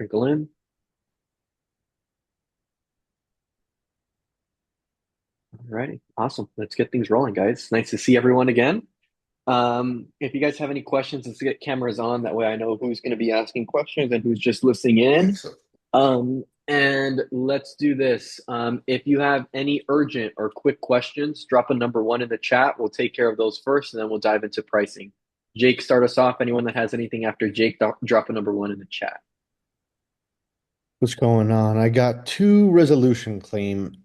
Trickle in. Alrighty, awesome. Let's get things rolling, guys. Nice to see everyone again. If you guys have any questions, let's get cameras on. That way I know who's going to be asking questions and who's just listening in. And let's do this. If you have any urgent or quick questions, drop a number one in the chat. We'll take care of those first, and then we'll dive into pricing. Jake, start us off. Anyone that has anything after Jake, drop a number one in the chat. What's going on? I got two resolution claim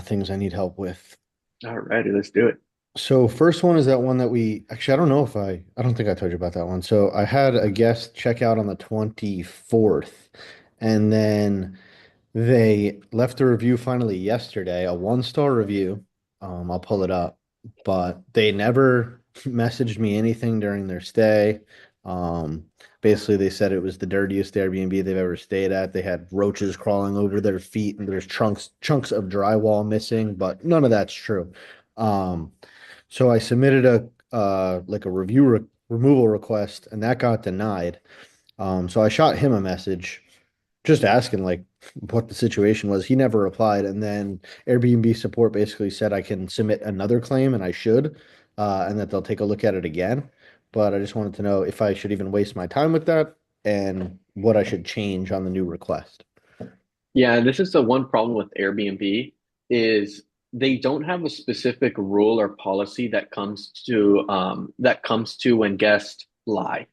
things I need help with. Alrighty, let's do it. So first one is that one that we actually I don't know if I don't think I told you about that one. So I had a guest check out on the 24th, and then they left a review finally yesterday, a one-star review. I'll pull it up, but they never messaged me anything during their stay. Um, Basically, they said it was the dirtiest Airbnb they've ever stayed at. They had roaches crawling over their feet, and there's chunks of drywall missing, but none of that's true. Um, so I submitted a like a removal request, and that got denied. So I shot him a message just asking like what the situation was. He never replied, and then Airbnb support basically said I can submit another claim and I should, and that they'll take a look at it again. But I just wanted to know if I should even waste my time with that and what I should change on the new request. Yeah, this is the one problem with Airbnb is they don't have a specific rule or policy that comes to when guests lie.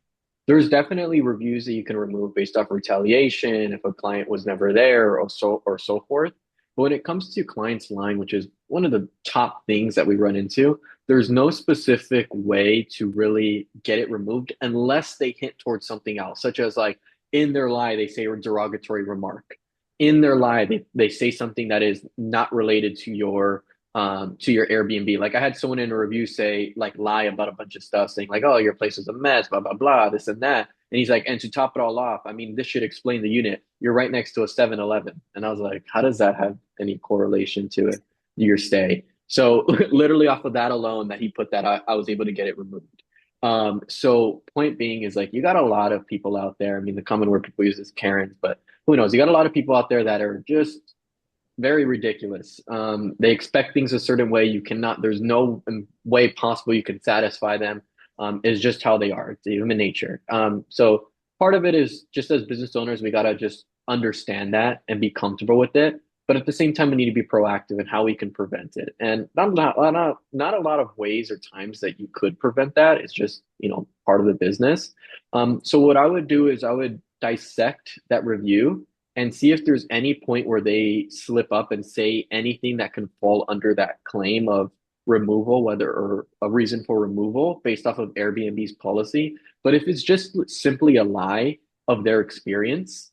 There's definitely reviews that you can remove based off retaliation if a client was never there or so forth. But when it comes to clients lying, which is one of the top things that we run into, there's no specific way to really get it removed unless they hint towards something else, such as like in their lie, they say a derogatory remark in their lie they say something that is not related to your Airbnb. Like I had someone in a review say like lie about a bunch of stuff, saying like, "Oh, your place is a mess, blah blah blah, this and that." And he's like, "And to top it all off, I mean, this should explain the unit. You're right next to a 7-Eleven." And I was like, "How does that have any correlation to it, your stay?" So literally off of that alone, that he put that, I was able to get it removed. So point being is like you got a lot of people out there. I mean, the common word people use is Karens, but who knows? You got a lot of people out there that are just very ridiculous. They expect things a certain way. You cannot, there's no way possible you can satisfy them. It's just how they are. It's human nature. So part of it is just as business owners, we got to just understand that and be comfortable with it. But at the same time, we need to be proactive in how we can prevent it. And not a lot of ways or times that you could prevent that. It's just, part of the business. So what I would do is I would dissect that review and see if there's any point where they slip up and say anything that can fall under that claim of removal, whether or a reason for removal based off of Airbnb's policy. But if it's just simply a lie of their experience,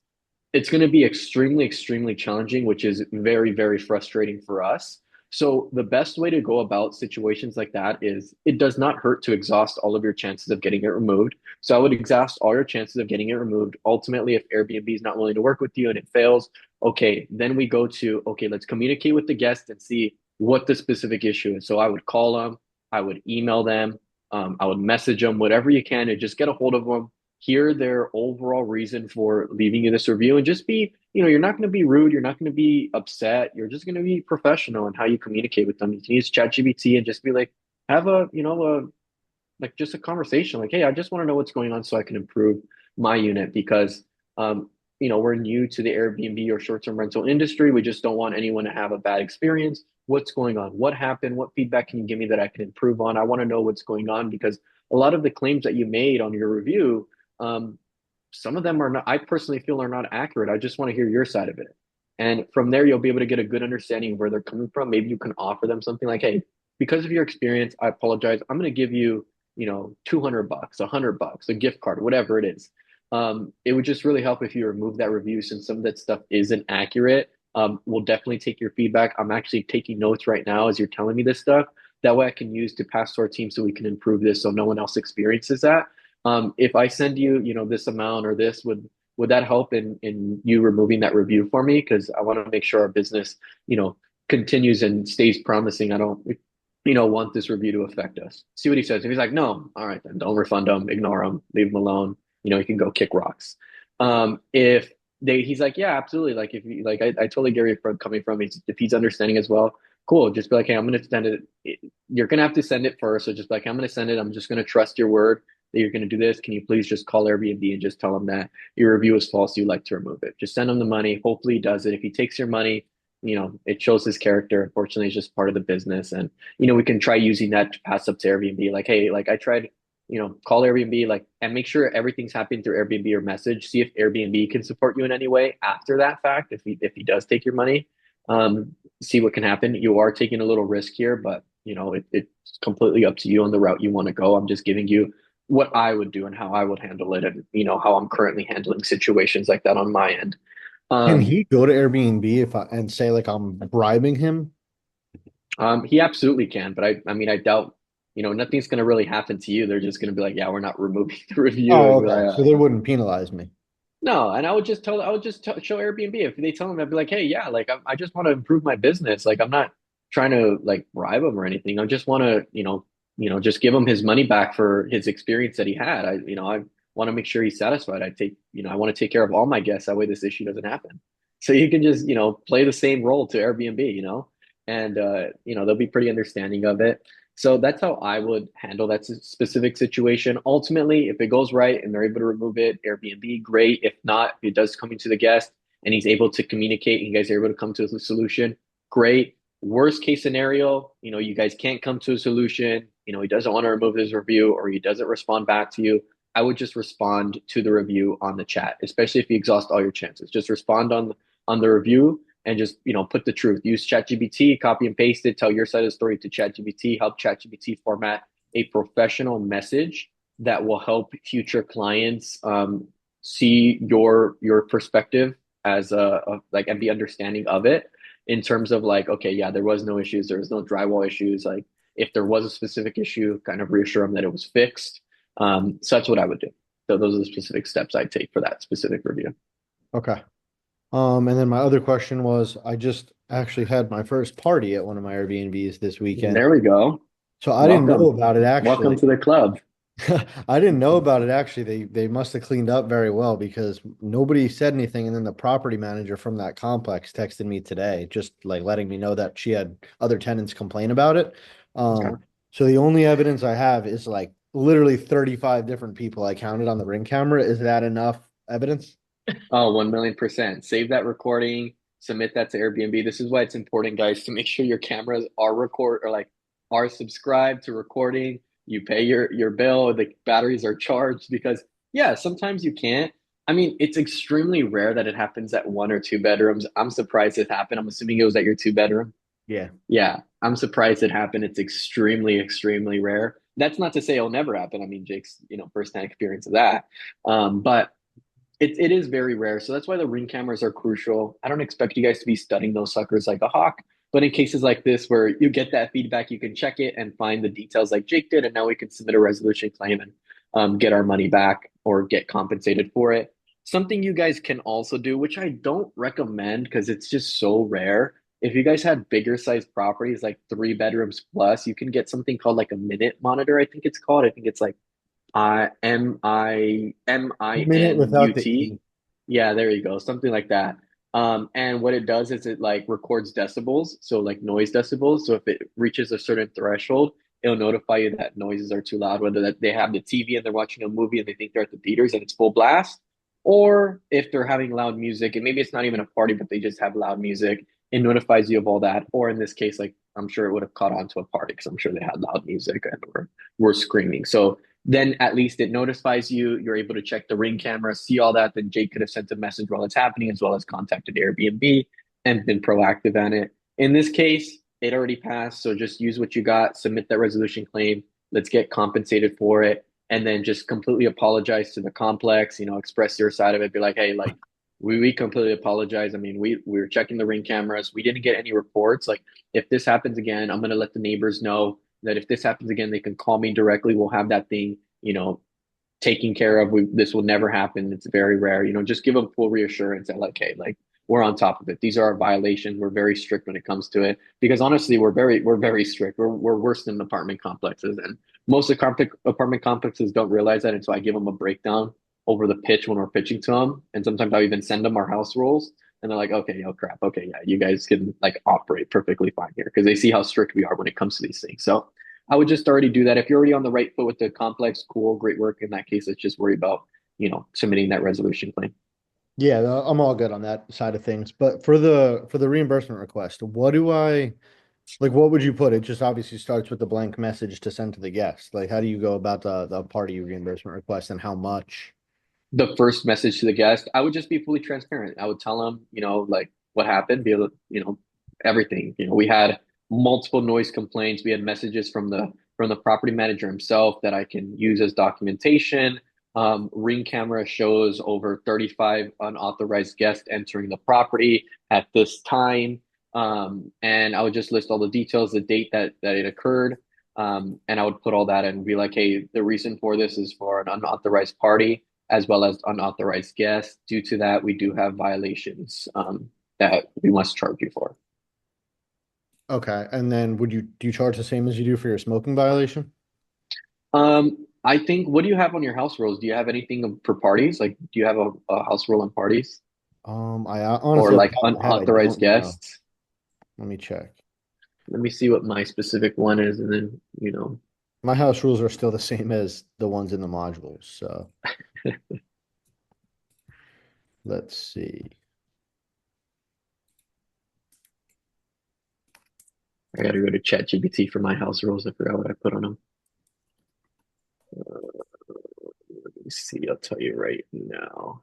it's going to be extremely, extremely challenging, which is very, very frustrating for us. So the best way to go about situations like that is it does not hurt to exhaust all of your chances of getting it removed. So I would exhaust all your chances of getting it removed. Ultimately, if Airbnb is not willing to work with you and it fails, okay, then we go to, okay, let's communicate with the guest and see what the specific issue is. So I would call them, I would email them, I would message them, whatever you can, and just get a hold of them, hear their overall reason for leaving you this review, and just be, you're not going to be rude, you're not going to be upset, you're just going to be professional in how you communicate with them. You can use ChatGPT and just be like, have like just a conversation, like, hey, I just want to know what's going on so I can improve my unit because we're new to the Airbnb or short-term rental industry. We just don't want anyone to have a bad experience. What's going on? What happened? What feedback can you give me that I can improve on? I want to know what's going on because a lot of the claims that you made on your review, um, some of them are not, I personally feel are not accurate. I just want to hear your side of it. And from there, you'll be able to get a good understanding of where they're coming from. Maybe you can offer them something like, hey, because of your experience, I apologize. I'm going to give you, $200, $100, a gift card, whatever it is. It would just really help if you remove that review since some of that stuff isn't accurate. We'll definitely take your feedback. I'm actually taking notes right now as you're telling me this stuff. That way I can use to pass to our team so we can improve this so no one else experiences that. If I send you, this amount or this, would that help in you removing that review for me? Because I want to make sure our business, continues and stays promising. I don't, want this review to affect us. See what he says. If he's like, no, all right, then don't refund them, ignore them, leave them alone. You can go kick rocks. If he's like, yeah, absolutely. Like if you like, I totally get where you're coming from. If he's understanding as well, cool. Just be like, hey, I'm gonna send it. You're gonna have to send it first. So just be like, I'm gonna send it. I'm just gonna trust your word that you're gonna do this. Can you please just call Airbnb and just tell them that your review is false? You'd like to remove it. Just send him the money. Hopefully he does it. If he takes your money, it shows his character. Unfortunately, it's just part of the business. And we can try using that to pass up to Airbnb. Like, hey, like I tried call Airbnb, like, and make sure everything's happening through Airbnb or message. See if Airbnb can support you in any way after that fact. If he does take your money, see what can happen. You are taking a little risk here, but it's completely up to you on the route you want to go. I'm just giving you what I would do and how I would handle it, and how I'm currently handling situations like that on my end. Can Um, he go to Airbnb if I and say like I'm bribing him? he absolutely can, but I mean, I doubt, nothing's going to really happen to you. They're just going to be like, yeah, we're not removing the review. Oh, And be okay. like, So they wouldn't penalize me. no, and I would just show Airbnb if they tell them, I'd be like, hey, yeah, like I just want to improve my business. Like I'm not trying to like bribe him or anything. I just want to, just give him his money back for his experience that he had. I want to make sure he's satisfied. I want to take care of all my guests. That way this issue doesn't happen. So you can just, play the same role to Airbnb, and they'll be pretty understanding of it. So that's how I would handle that specific situation. Ultimately, if it goes right and they're able to remove it, Airbnb, great. If not, if it does come into the guest and he's able to communicate and you guys are able to come to a solution, great. Worst case scenario, you guys can't come to a solution. He doesn't want to remove his review or he doesn't respond back to you. I would just respond to the review on the chat, especially if you exhaust all your chances. Just respond on the review and just put the truth. Use ChatGPT, copy and paste it, tell your side of the story to ChatGPT, help ChatGPT format a professional message that will help future clients see your perspective as like and be understanding of it in terms of like, okay, yeah, there was no issues, there was no drywall issues. Like if there was a specific issue, kind of reassure them that it was fixed. So that's what I would do. So those are the specific steps I'd take for that specific review. Okay. And then my other question was, I just actually had my first party at one of my Airbnbs this weekend. There we go. So I didn't know Welcome. about it Welcome actually. to the club. I didn't know about it actually. They must have cleaned up very well because nobody said anything. And then the property manager from that complex texted me today, just like letting me know that she had other tenants complain about it. Okay. So the only evidence I have is like literally 35 different people I counted on the ring camera. Is that enough evidence? Oh, 1,000,000%. Save that recording, submit that to Airbnb. This is why it's important, guys, to make sure your cameras are record or like are subscribed to recording. You pay your bill, the batteries are charged because yeah, sometimes you can't. I mean, it's extremely rare that it happens at one or two bedrooms. I'm surprised it happened. I'm assuming it was at your two bedroom. Yeah. Yeah, I'm surprised it happened. It's extremely, extremely rare. That's not to say it'll never happen. I mean, Jake's, firsthand experience of that. But it is very rare. So that's why the ring cameras are crucial. I don't expect you guys to be studying those suckers like a hawk. But in cases like this where you get that feedback, you can check it and find the details like Jake did. And now we can submit a resolution claim and get our money back or get compensated for it. Something you guys can also do, which I don't recommend because it's just so rare. If you guys had bigger sized properties, like 3 bedrooms plus, you can get something called like a minute monitor. I think it's called. I think it's like Minute without the Minut. E. Yeah, there you go. Something like that. And what it does is it like records decibels, so like noise decibels. So if it reaches a certain threshold, it'll notify you that noises are too loud, whether that they have the TV and they're watching a movie and they think they're at the theaters and it's full blast, or if they're having loud music and maybe it's not even a party, but they just have loud music, it notifies you of all that. Or in this case, like I'm sure it would have caught on to a party because I'm sure they had loud music and were screaming. So then at least it notifies you. You're able to check the ring camera, see all that. Then Jake could have sent a message while it's happening, as well as contacted Airbnb and been proactive on it. In this case, it already passed. So just use what you got, submit that resolution claim. Let's get compensated for it. And then just completely apologize to the complex, express your side of it. Be like, hey, like, we completely apologize. I mean, we were checking the ring cameras. We didn't get any reports. Like, if this happens again, I'm going to let the neighbors know that if this happens again, they can call me directly. We'll have that thing, taken care of. This will never happen. It's very rare. Just give them full reassurance that like, hey, like we're on top of it. These are our violations. We're very strict when it comes to it because honestly, we're very strict. We're worse than apartment complexes, and most of the apartment complexes don't realize that. And so I give them a breakdown over the pitch when we're pitching to them. And sometimes I'll even send them our house rules. And they're like, okay, oh crap. Okay, yeah, you guys can like operate perfectly fine here because they see how strict we are when it comes to these things. So I would just already do that. If you're already on the right foot with the complex, cool, great work. In that case, let's just worry about, submitting that resolution claim. Yeah, I'm all good on that side of things. But for the reimbursement request, what do I like? What would you put? It just obviously starts with the blank message to send to the guest. Like, how do you go about the party reimbursement request and how much? The first message to the guest, I would just be fully transparent. I would tell them, like what happened, be able to, everything. We had multiple noise complaints. We had messages from the property manager himself that I can use as documentation. Ring camera shows over 35 unauthorized guests entering the property at this time. And I would just list all the details, the date that it occurred. And I would put all that in and be like, hey, the reason for this is for an unauthorized party as well as unauthorized guests. Due to that, we do have violations that we must charge you for. Okay, and then do you charge the same as you do for your smoking violation? I think, what do you have on your house rules? Do you have anything for parties? Like, do you have a house rule on parties I or honestly, off the like top of my head, I unauthorized don't know. guests? Let me check. Let me see what my specific one is, and then, My house rules are still the same as the ones in the modules. So let's see. I gotta go to ChatGPT for my house rules. I forgot what I put on them. Let me see. I'll tell you right now.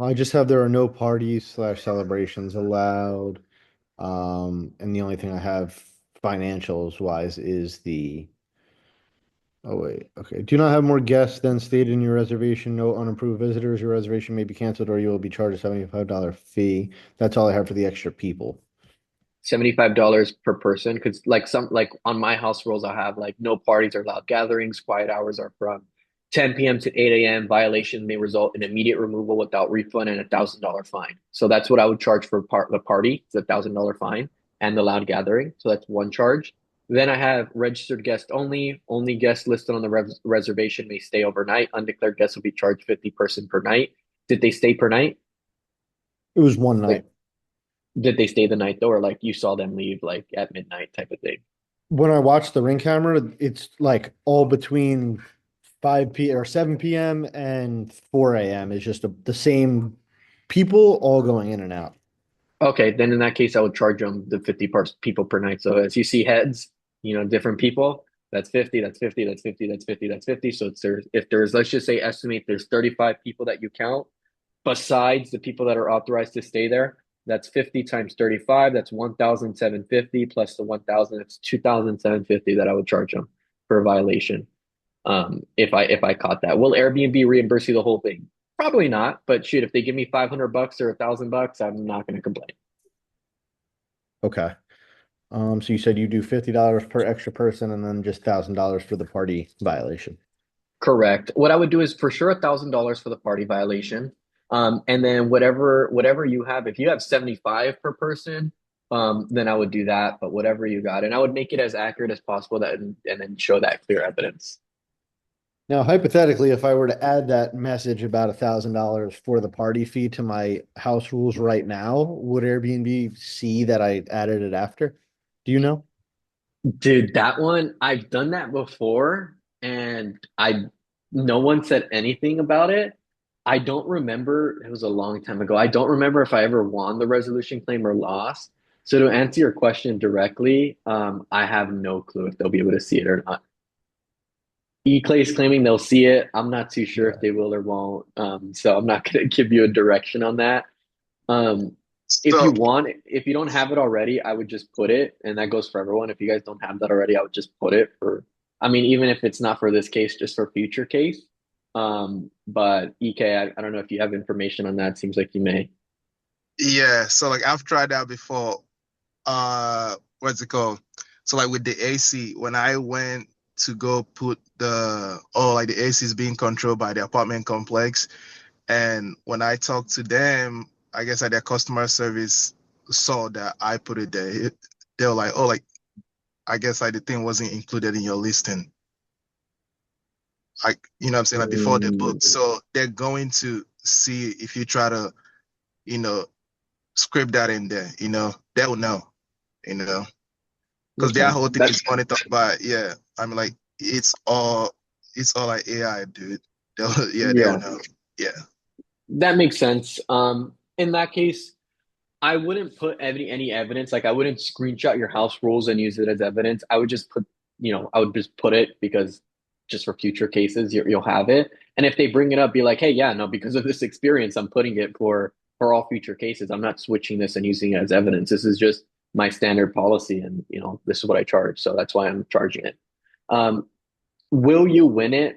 I just have there are no parties slash celebrations allowed. And the only thing I have financials wise is oh wait, okay. Do not have more guests than stated in your reservation. No unapproved visitors. Your reservation may be canceled or you will be charged a $75 fee. That's all I have for the extra people. $75 per person because like on my house rules I have like no parties or loud gatherings. Quiet hours are from 10 p.m. to 8 a.m. Violation may result in immediate removal without refund and $1,000 fine. So that's what I would charge for the party. It's $1,000 fine and the loud gathering. So that's one charge. Then I have registered guest only. Only guests listed on the reservation may stay overnight. Undeclared guests will be charged 50 person per night. Did they stay per night? It was one Like, night. did they stay the night though, or like you saw them leave like at midnight type of thing? When I watched the ring camera, it's like all between 5 p or 7 p.m. and 4 a.m. is just the same people all going in and out. Okay, then in that case, I would charge them the 50 people per night. So as you see heads, different people, that's 50, that's 50, that's 50, that's 50, that's 50. So if there's, let's just say, estimate there's 35 people that you count, besides the people that are authorized to stay there, that's 50 times 35, that's 1,750 plus the 1,000, that's 2,750 that I would charge them for a violation. If I caught that. Will Airbnb reimburse you the whole thing? Probably not, but shoot, if they give me $500 or $1,000, I'm not going to complain. Okay. So you said you do $50 per extra person and then just $1,000 for the party violation. Correct. What I would do is for sure $1,000 for the party violation. And then whatever you have, if you have 75 per person, then I would do that. But whatever you got, and I would make it as accurate as possible that and then show that clear evidence. Now, hypothetically, if I were to add that message about $1,000 for the party fee to my house rules right now, would Airbnb see that I added it after? Do you know? Dude, that one, I've done that before and no one said anything about it. I don't remember, it was a long time ago. I don't remember if I ever won the resolution claim or lost. So to answer your question directly, I have no clue if they'll be able to see it or not. Eclay is claiming they'll see it. I'm not too sure if Yeah. they will or won't. So I'm not going to give you a direction on that. Um, if So, you want, if you don't have it already, I would just put it, and that goes for everyone. If you guys don't have that already, I would just put it for, I mean, even if it's not for this case, just for future case. But EK, I don't know if you have information on that. Seems like you may. yeah, so like I've tried that before. What's it called? So like with the AC, when I went to go put like the AC is being controlled by the apartment complex, and when I talked to them, I guess like their customer service saw that I put it there. They were like, oh, like I guess like the thing wasn't included in your listing. like you know what I'm saying, like before they Mm, book. So they're going to see if you try to, you know, script that in there, they'll know, you know, because their okay. whole thing That is monitored by, yeah. I mean, like it's all like AI, dude. They'll yeah, know. Yeah. that makes sense. In that case, I wouldn't put any evidence. Like I wouldn't screenshot your house rules and use it as evidence. I would just put, I would just put it because just for future cases, you'll have it. And if they bring it up, be like, hey, yeah, no, because of this experience, I'm putting it for all future cases. I'm not switching this and using it as evidence. This is just my standard policy, and this is what I charge. So that's why I'm charging it. Um, will you win it?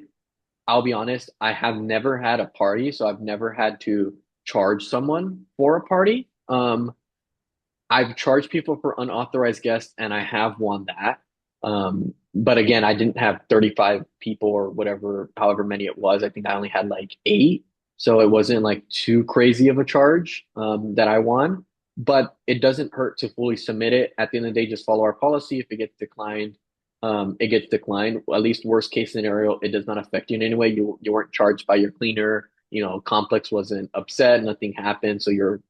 I'll be honest, I have never had a party, so I've never had to charge someone for a party. I've charged people for unauthorized guests and I have won that. But again, I didn't have 35 people or whatever, however many it was. I think I only had like eight. So it wasn't like too crazy of a charge that I won. But it doesn't hurt to fully submit it. At the end of the day, just follow our policy. If it gets declined, it gets declined. At least worst case scenario, it does not affect you in any way. You weren't charged by your cleaner. Complex wasn't upset. Nothing happened. So you're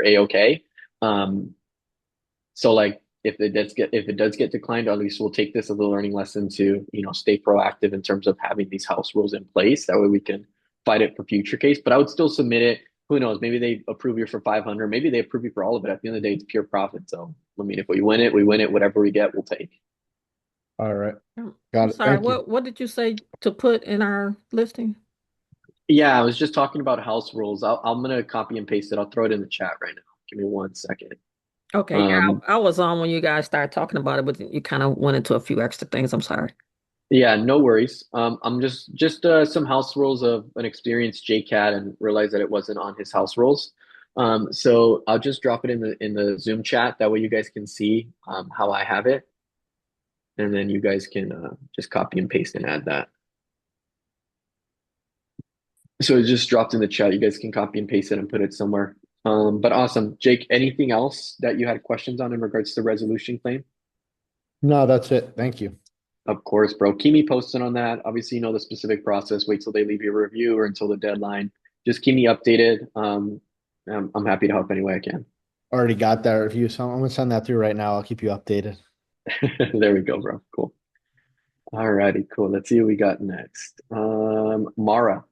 A-okay. So like if it does get declined, at least we'll take this as a learning lesson to, stay proactive in terms of having these house rules in place. That way we can fight it for future case. But I would still submit it. Who knows? Maybe they approve you for 500. Maybe they approve you for all of it. At the end of the day, it's pure profit. So I mean, if we win it, we win it. Whatever we get, we'll take. All right. I'm Got it. sorry, Thank you. what did you say to put in our listing? Yeah, I was just talking about house rules. I'm gonna copy and paste it. I'll throw it in the chat right now. Give me 1 second. Okay, yeah, Um, I was on when you guys started talking about it, but you kind of went into a few extra things. I'm sorry. Yeah, no worries. I'm just some house rules of an experienced JCat and realized that it wasn't on his house rules. So I'll just drop it in the Zoom chat. That way you guys can see how I have it, and then you guys can just copy and paste and add that. So it's just dropped in the chat. You guys can copy and paste it and put it somewhere. But awesome, Jake. Anything else that you had questions on in regards to the resolution claim? No, that's it. Thank you. Of course, bro. Keep me posted on that. Obviously, you know the specific process. Wait till they leave you a review or until the deadline. Just keep me updated. I'm happy to help any way I can. Already got that review, so I'm gonna send that through right now. I'll keep you updated. There we go, bro. Cool. All righty, cool. Let's see what we got next. Mara,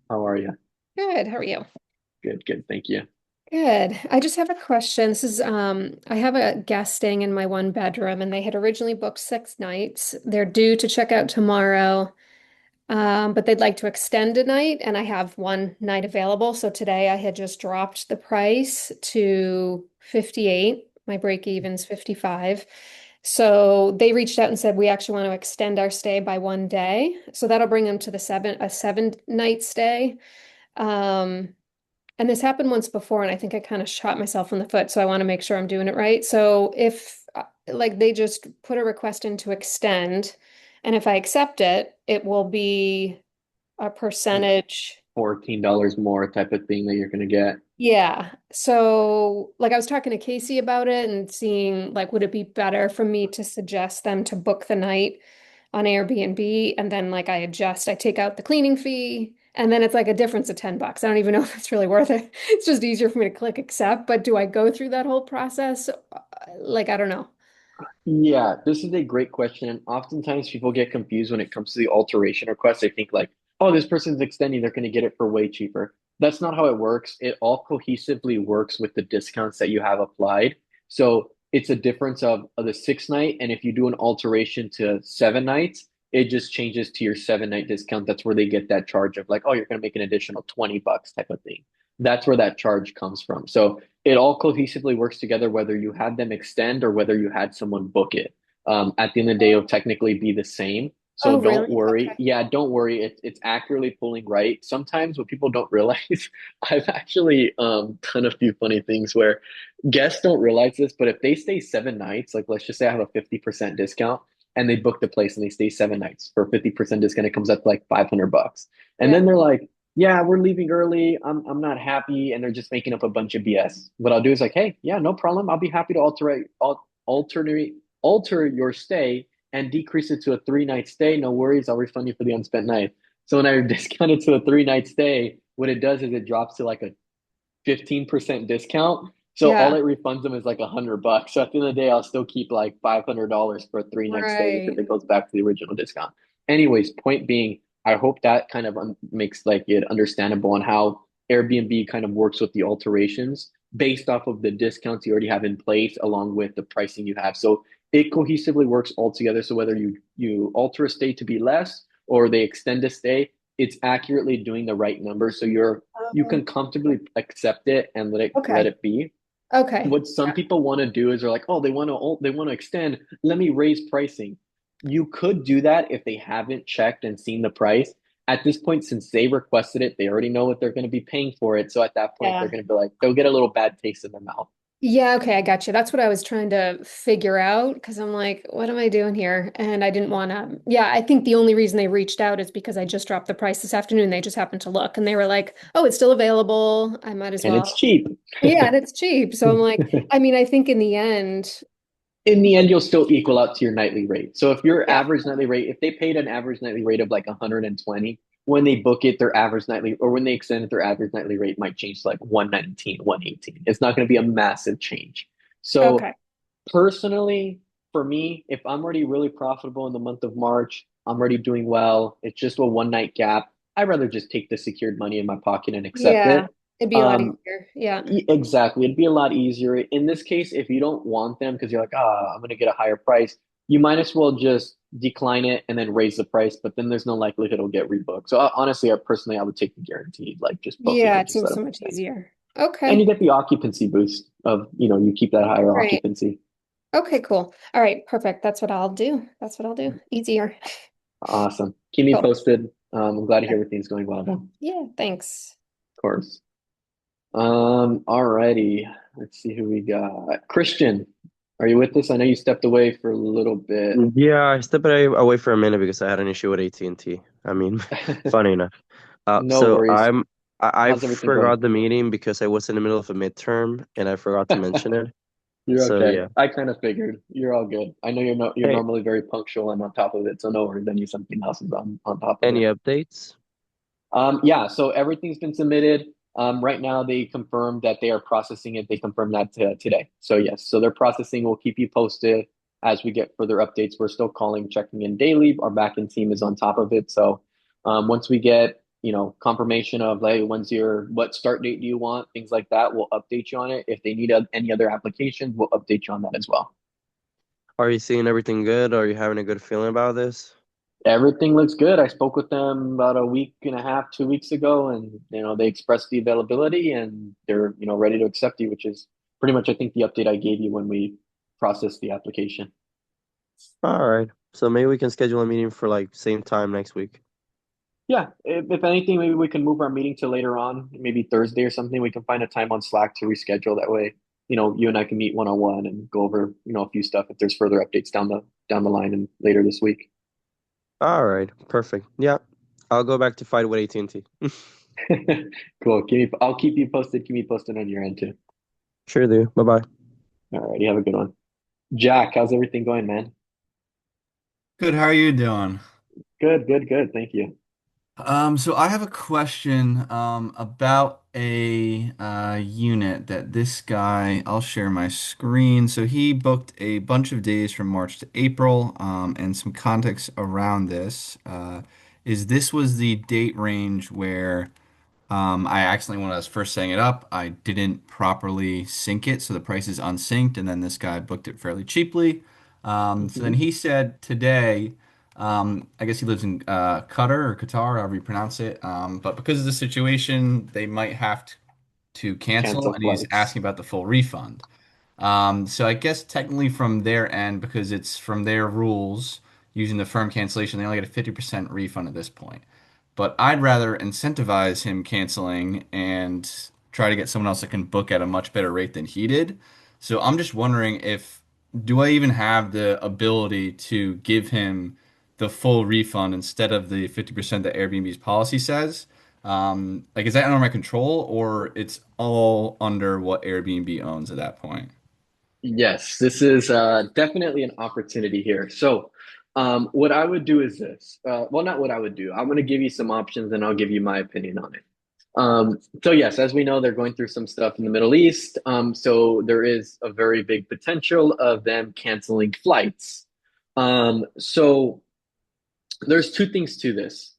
how are you? Good. How are you? Good, good. Thank you. Good. I just have a question. This is I have a guest staying in my one bedroom and they had originally booked 6 nights. They're due to check out tomorrow. But they'd like to extend a night and I have one night available. So today I had just dropped the price to 58. My break even's 55. So they reached out and said we actually want to extend our stay by one day. So that'll bring them to a 7 night stay. Um, And this happened once before, and I think I kind of shot myself in the foot, so I want to make sure I'm doing it right. So if like they just put a request in to extend, and if I accept it, it will be a percentage. $14 more type of thing that you're gonna get. Yeah. So like I was talking to Casey about it and seeing like would it be better for me to suggest them to book the night on Airbnb and then like I take out the cleaning fee and then it's like a difference of $10. I don't even know if it's really worth it. It's just easier for me to click accept, but do I go through that whole process? Like I don't know. Yeah, this is a great question. And oftentimes people get confused when it comes to the alteration request. They think like, oh, this person's extending, they're going to get it for way cheaper. That's not how it works. It all cohesively works with the discounts that you have applied. So it's a difference of the 6 night. And if you do an alteration to 7 nights, it just changes to your 7 night discount. That's where they get that charge of like, oh, you're going to make an additional $20 type of thing. That's where that charge comes from. So it all cohesively works together, whether you had them extend or whether you had someone book it. At the end of the day, it'll technically be the same. So Oh, don't really? worry. Okay. Yeah, don't worry. It's accurately pulling right. Sometimes what people don't realize, I've actually done a few funny things where guests don't realize this, but if they stay 7 nights, like let's just say I have a 50% discount and they book the place and they stay 7 nights for a 50% discount, it comes up to like $500. And Yeah. then they're like, yeah, we're leaving early. I'm not happy, and they're just making up a bunch of BS. What I'll do is like, hey, yeah, no problem. I'll be happy to alternate alter your stay and decrease it to a 3 night stay. No worries, I'll refund you for the unspent night. So when I discount it to a 3 night stay, what it does is it drops to like a 15% discount. So all Yeah, it refunds them is like $100. So at the end of the day, I'll still keep like $500 for a 3 night stay because right. it goes back to the original discount. Anyways, point being, I hope that kind of makes like it understandable on how Airbnb kind of works with the alterations based off of the discounts you already have in place along with the pricing you have. So it cohesively works all together. So whether you alter a stay to be less or they extend a stay, it's accurately doing the right number. So you Oh, can comfortably accept it and let okay. it be. Okay. What some people want to do is they're like, oh, they want to extend. Let me raise pricing. You could do that if they haven't checked and seen the price. At this point, since they requested it, they already know what they're going to be paying for it. So at that point, they're Yeah. going to be like, they'll get a little bad taste in their mouth. Yeah, okay, I got you. That's what I was trying to figure out because I'm like, what am I doing here? And I didn't want to. Yeah, I think the only reason they reached out is because I just dropped the price this afternoon. They just happened to look and they were like, oh, it's still available. I might as And it's well. cheap. Yeah, and it's cheap. So I'm like, I mean, I think in the end, In the end, you'll still equal out to your nightly rate. So if your yeah, average nightly rate, if they paid an average nightly rate of like 120, when they book it, their average nightly, or when they extend it, their average nightly rate might change to like 119, 118. It's not going to be a massive change. okay. So personally, for me, if I'm already really profitable in the month of March, I'm already doing well. It's just a 1 night gap. I'd rather just take the secured money in my pocket and accept Yeah, it. it'd be a lot Um, easier. Yeah. Exactly. It'd be a lot easier. In this case, if you don't want them because you're like, I'm going to get a higher price, you might as well just decline it and then raise the price, but then there's no likelihood it'll get rebooked. So honestly, personally, I would take the guaranteed, like just book it Yeah, and it just let seems them so know much that. easier. And you Okay. get the occupancy boost of, you keep that higher Right. occupancy. Okay, cool. All right, perfect. That's what I'll do. That's what I'll do. Easier. Awesome. Keep me Cool. posted. I'm glad to hear everything's going well, though. Of Yeah, thanks. course. Alrighty. Let's see who we got. Christian, are you with us? I know you stepped away for a little bit. Yeah, I stepped away for a minute because I had an issue with AT&T. I mean, funny enough. No So worries. I How's everything going? forgot the meeting because I was in the middle of a midterm and I forgot to mention it. You're So okay. yeah. I kind of figured you're all good. I know you're Hey, normally very punctual and on top of it, so no worries. I knew something else is on top of any it. updates? Yeah, so everything's been submitted. Right now they confirmed that they are processing it. They confirmed that today. So yes, so they're processing. We'll keep you posted as we get further updates. We're still calling, checking in daily. Our backend team is on top of it. So once we get confirmation of like what start date do you want, things like that, we'll update you on it. If they need any other applications, we'll update you on that as well. Are you seeing everything good? Are you having a good feeling about this? Everything looks good. I spoke with them about a week and a half, 2 weeks ago, and they expressed the availability and they're ready to accept you, which is pretty much I think the update I gave you when we processed the application. All right. So maybe we can schedule a meeting for like same time next week. Yeah, if anything, maybe we can move our meeting to later on, maybe Thursday or something. We can find a time on Slack to reschedule. That way, you and I can meet one on one and go over a few stuff if there's further updates down the line and later this week. All right. Perfect. Yeah. I'll go back to fight with AT&T. Cool. I'll keep you posted. Keep me posted on your end too. Sure do. Bye-bye. All right, you have a good one. Jack, how's everything going, man? Good, how are you doing? Good, good, good. Thank you. So I have a question about a unit that this guy, I'll share my screen. So he booked a bunch of days from March to April, and some context around this is this was the date range where I accidentally, when I was first setting it up, I didn't properly sync it, so the price is unsynced, and then this guy booked it fairly cheaply. So then Mhm. he said today, I guess he lives in Qatar or Qatar, however you pronounce it. But because of the situation, they might have to cancel, Cancel and he's flights. asking about the full refund. So I guess technically from their end, because it's from their rules, using the firm cancellation, they only get a 50% refund at this point. But I'd rather incentivize him canceling and try to get someone else that can book at a much better rate than he did. So I'm just wondering if do I even have the ability to give him the full refund instead of the 50% that Airbnb's policy says? Like, is that under my control or it's all under what Airbnb owns at that point? Yes, this is definitely an opportunity here. So, What I would do is this. Well, not what I would do. I'm going to give you some options and I'll give you my opinion on it. So yes, as we know, they're going through some stuff in the Middle East. So there is a very big potential of them canceling flights. So there's two things to this.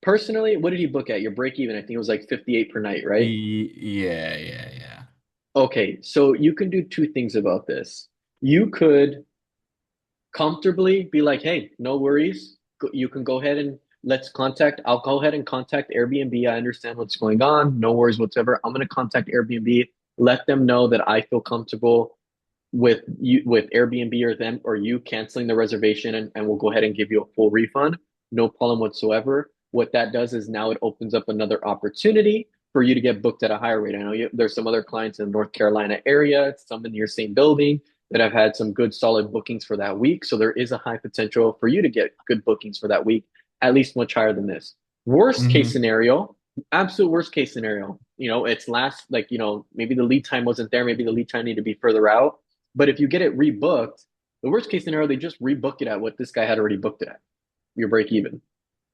Personally, what did he book at? Your break even, I think it was like 58 per night, right? Yeah, yeah, yeah. Okay, so you can do two things about this. You could comfortably be like, hey, no worries. You can go ahead and I'll go ahead and contact Airbnb. I understand what's going on. No worries whatsoever. I'm going to contact Airbnb, let them know that I feel comfortable with Airbnb or them or you canceling the reservation and we'll go ahead and give you a full refund. No problem whatsoever. What that does is now it opens up another opportunity for you to get booked at a higher rate. I know there's some other clients in the North Carolina area, some in your same building that have had some good solid bookings for that week. So there is a high potential for you to get good bookings for that week, at least much higher than this. Worst case Hmm. scenario, absolute worst case scenario, it's last, like, maybe the lead time wasn't there. Maybe the lead time needed to be further out. But if you get it rebooked, the worst case scenario, they just rebook it at what this guy had already booked it at, your break even.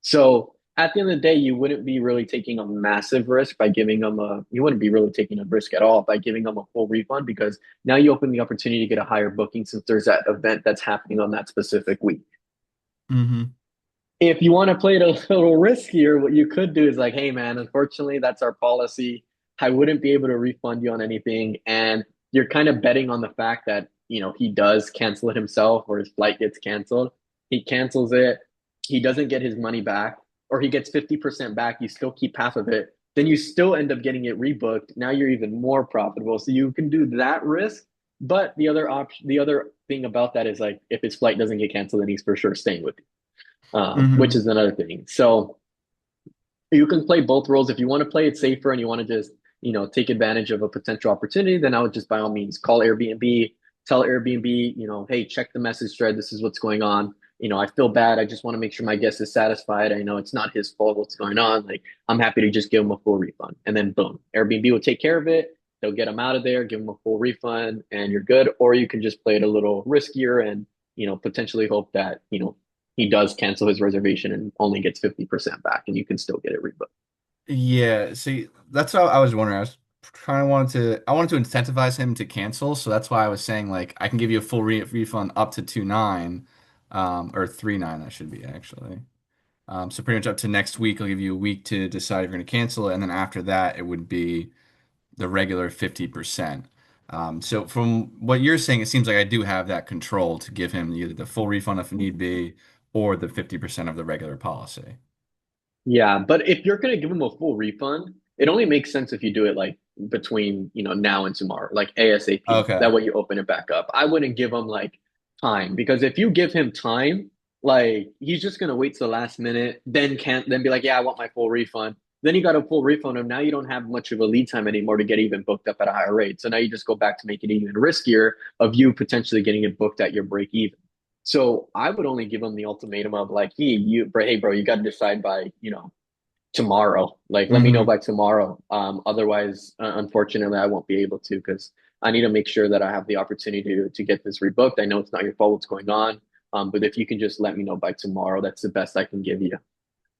So at the end of the day, you wouldn't be really taking a massive risk by giving them you wouldn't be really taking a risk at all by giving them a full refund because now you open the opportunity to get a higher booking since there's that event that's happening on that specific week. Hmm. If you want to play it a little riskier, what you could do is like, hey man, unfortunately, that's our policy. I wouldn't be able to refund you on anything. And you're kind of betting on the fact that, he does cancel it himself or his flight gets canceled. He cancels it. He doesn't get his money back, or he gets 50% back. You still keep half of it. Then you still end up getting it rebooked. Now you're even more profitable. So you can do that risk. But the other thing about that is like, if his flight doesn't get canceled, then he's for sure staying with you, which Hmm. is another thing. So you can play both roles. If you want to play it safer and you want to just, take advantage of a potential opportunity, then I would just by all means call Airbnb, tell Airbnb, hey, check the message thread. This is what's going on. I feel bad. I just want to make sure my guest is satisfied. I know it's not his fault what's going on. Like, I'm happy to just give him a full refund. And then boom, Airbnb will take care of it. They'll get him out of there, give him a full refund, and you're good. Or you can just play it a little riskier and, potentially hope that, he does cancel his reservation and only gets 50% back and you can still get it rebooked. Yeah, see, that's what I was wondering. I wanted to incentivize him to cancel, so that's why I was saying like I can give you a full refund up to 2.9, or 3.9 I should be actually. So pretty much up to next week, I'll give you a week to decide if you're going to cancel it, and then after that, it would be the regular 50%. So from what you're saying, it seems like I do have that control to give him either the full refund if need be, or the 50% of the regular policy. Yeah, but if you're gonna give them a full refund, it only makes sense if you do it like between, now and tomorrow, like ASAP. Okay. That way you open it back up. I wouldn't give him like time because if you give him time, like he's just gonna wait to the last minute, then can't then be like, yeah, I want my full refund. Then you got a full refund, and now you don't have much of a lead time anymore to get even booked up at a higher rate. So now you just go back to make it even riskier of you potentially getting it booked at your break even. So I would only give them the ultimatum of like, hey, bro, you got to decide by, tomorrow. Like, let me know Hmm. by tomorrow. Otherwise, unfortunately, I won't be able to because I need to make sure that I have the opportunity to get this rebooked. I know it's not your fault what's going on, but if you can just let me know by tomorrow, that's the best I can give you.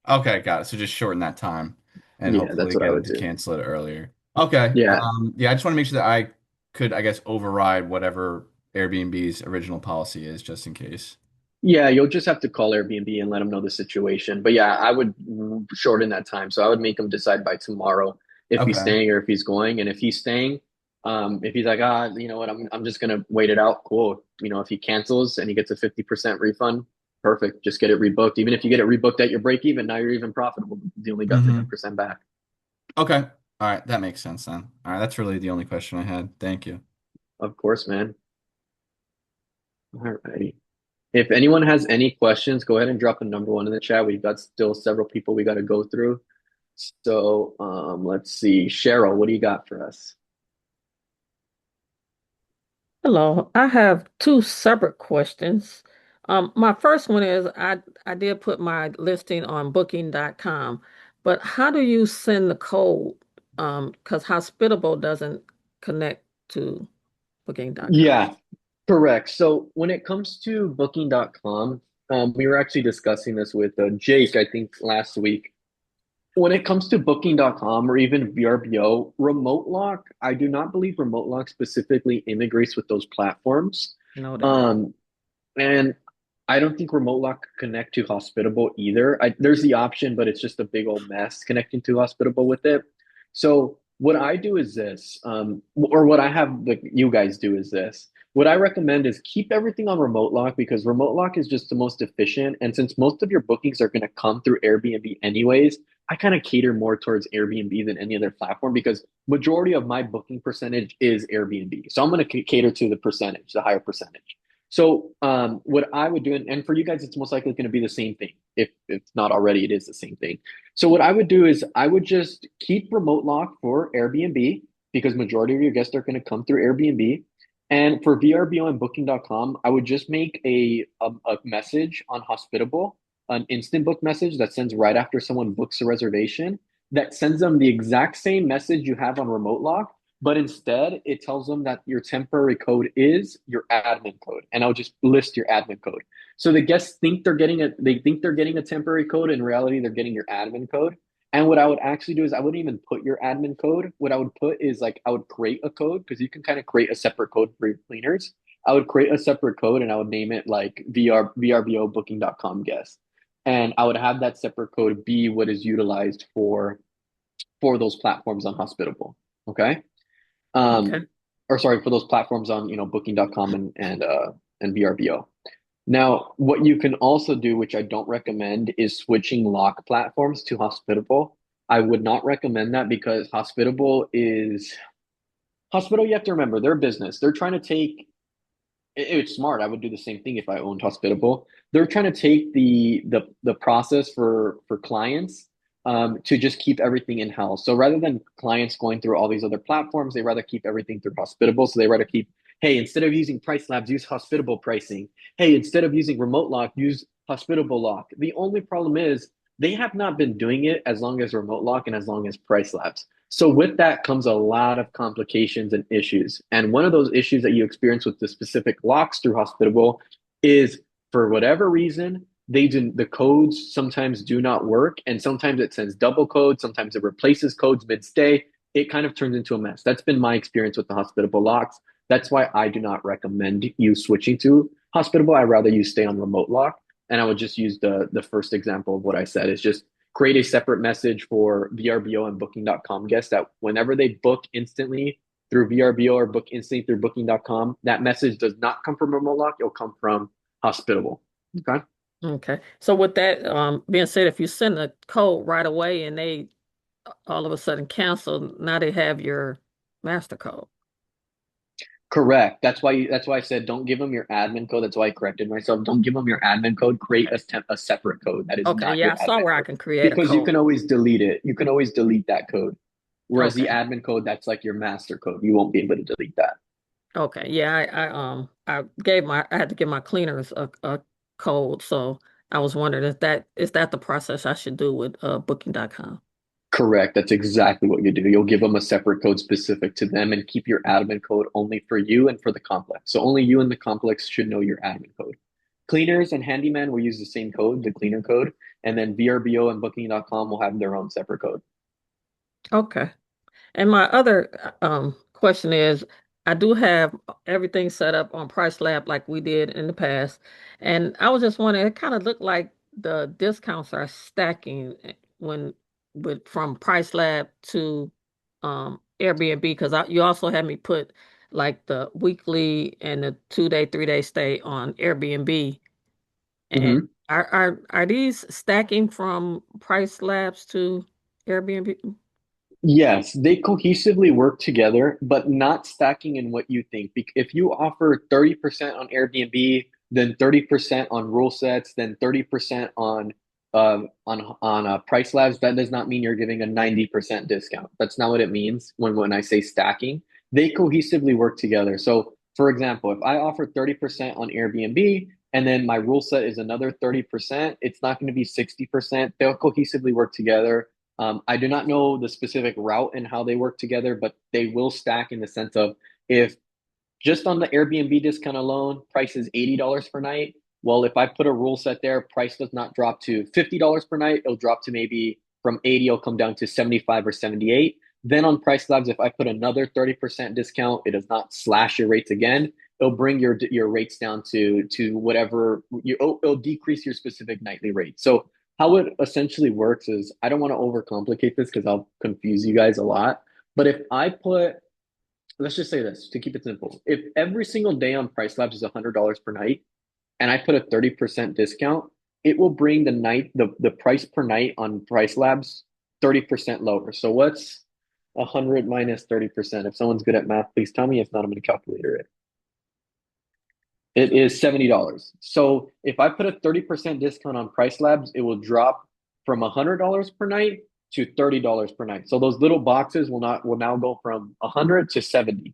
Okay, got it. So just shorten that time and Yeah, that's hopefully what I get him would to do. cancel it earlier. Okay. Yeah, Yeah, I just want to make sure that I could, I guess, override whatever Airbnb's original policy is, just in case. Yeah, you'll just have to call Airbnb and let them know the situation. But yeah, I would shorten that time. So I would make him decide by tomorrow if he's Okay. staying or if he's going. And if he's staying, if he's like, you know what, I'm just gonna wait it out. Cool. If he cancels and he gets a 50% refund, perfect. Just get it rebooked. Even if you get it rebooked at your break even, now you're even profitable. You only got Hmm. 50% back. Okay. All right, that makes sense then. All right, that's really the only question I had. Thank you. Of course, man. All righty. If anyone has any questions, go ahead and drop a number one in the chat. We've got still several people we got to go through. So let's see. Cheryl, what do you got for us? Hello, I have two separate questions. My first one is I did put my listing on booking.com, but how do you send the code? Because Hospitable doesn't connect to booking.com. Yeah, correct. So when it comes to booking.com, We were actually discussing this with Jake, I think, last week. When it comes to Booking.com or even VRBO, Remote Lock, I do not believe Remote Lock specifically integrates with those platforms. Noted. Um, and I don't think Remote Lock can connect to Hospitable either. There's the option, but it's just a big old mess connecting to Hospitable with it. So what I do is this, or what I have you guys do is this. What I recommend is keep everything on Remote Lock because Remote Lock is just the most efficient. And since most of your bookings are going to come through Airbnb anyways, I kind of cater more towards Airbnb than any other platform because majority of my booking percentage is Airbnb. So I'm going to cater to the percentage, the higher percentage. So what I would do, and for you guys, it's most likely going to be the same thing. If it's not already, it is the same thing. So what I would do is I would just keep remote lock for Airbnb because majority of your guests are going to come through Airbnb. And for VRBO and Booking.com, I would just make a message on Hospitable, an instant book message that sends right after someone books a reservation that sends them the exact same message you have on remote lock, but instead it tells them that your temporary code is your admin code. And I'll just list your admin code. So the guests think they're getting a temporary code. In reality, they're getting your admin code. And what I would actually do is I wouldn't even put your admin code. What I would put is like I would create a code because you can kind of create a separate code for your cleaners. I would create a separate code and I would name it like VRBO booking.com guest. And I would have that separate code be what is utilized for those platforms on Hospitable. Okay. Okay. Or sorry, for those platforms on, booking.com and VRBO. Now, what you can also do, which I don't recommend, is switching lock platforms to Hospitable. I would not recommend that because Hospitable, you have to remember, they're a business. They're trying to take it's smart. I would do the same thing if I owned Hospitable. They're trying to take the process for clients to just keep everything in house. So rather than clients going through all these other platforms, they rather keep everything through Hospitable. So they rather keep, hey, instead of using Price Labs, use Hospitable pricing. Hey, instead of using Remote Lock, use Hospitable Lock. The only problem is they have not been doing it as long as Remote Lock and as long as Price Labs. So with that comes a lot of complications and issues. And one of those issues that you experience with the specific locks through Hospitable is for whatever reason, the codes sometimes do not work. And sometimes it sends double codes, sometimes it replaces codes mid-stay. It kind of turns into a mess. That's been my experience with the Hospitable locks. That's why I do not recommend you switching to Hospitable. I'd rather you stay on remote lock. And I would just use the first example of what I said is just create a separate message for VRBO and Booking.com guests that whenever they book instantly through VRBO or book instantly through Booking.com, that message does not come from Remote Lock. It'll come from Hospitable. Okay. Okay. So with that being said, if you send a code right away and they all of a sudden cancel, now they have your master code. Correct. That's why I said don't give them your admin code. That's why I corrected myself. Don't give them your admin code. Create a separate code that is Okay, not yeah, your I saw admin where I code can create a because you can code. always delete it. You can always delete that code. Whereas the Okay. admin code, that's like your master code. You won't be able to delete that. Okay. Yeah, I had to give my cleaners a code, so I was wondering is that the process I should do with booking.com? Correct. That's exactly what you do. You'll give them a separate code specific to them and keep your admin code only for you and for the complex. So only you and the complex should know your admin code. Cleaners and handyman will use the same code, the cleaner code, and then VRBO and Booking.com will have their own separate code. Okay. And my other question is, I do have everything set up on Price Lab like we did in the past, and I was just wondering, it kind of looked like the discounts are stacking when with from Price Lab to Airbnb because you also had me put like the weekly and the 2 day, 3 day stay on Airbnb, and Mhm. are these stacking from Price Labs to Airbnb? Yes, they cohesively work together, but not stacking in what you think. If you offer 30% on Airbnb, then 30% on rule sets, then 30% on Price Labs, that does not mean you're giving a 90% discount. That's not what it means when I say stacking. They cohesively work together. So, for example, if I offer 30% on Airbnb and then my rule set is another 30%, it's not going to be 60%. They'll cohesively work together. I do not know the specific route and how they work together, but they will stack in the sense of if just on the Airbnb discount alone, price is $80 per night, well, if I put a rule set there, price does not drop to $50 per night, it'll drop to maybe from 80, it'll come down to 75 or 78. Then on Price Labs, if I put another 30% discount, it does not slash your rates again. It'll bring your rates down to whatever it'll decrease your specific nightly rate. So how it essentially works is I don't want to overcomplicate this because I'll confuse you guys a lot. But if I put, let's just say this to keep it simple. If every single day on Price Labs is $100 per night and I put a 30% discount, it will bring the price per night on Price Labs 30% lower. So what's 100 minus 30%? If someone's good at math, please tell me. If not, I'm going to calculator it. It is $70. So if I put a 30% discount on Price Labs, it will drop from $100 per night to $30 per night. So those little boxes will now go from 100 to 70.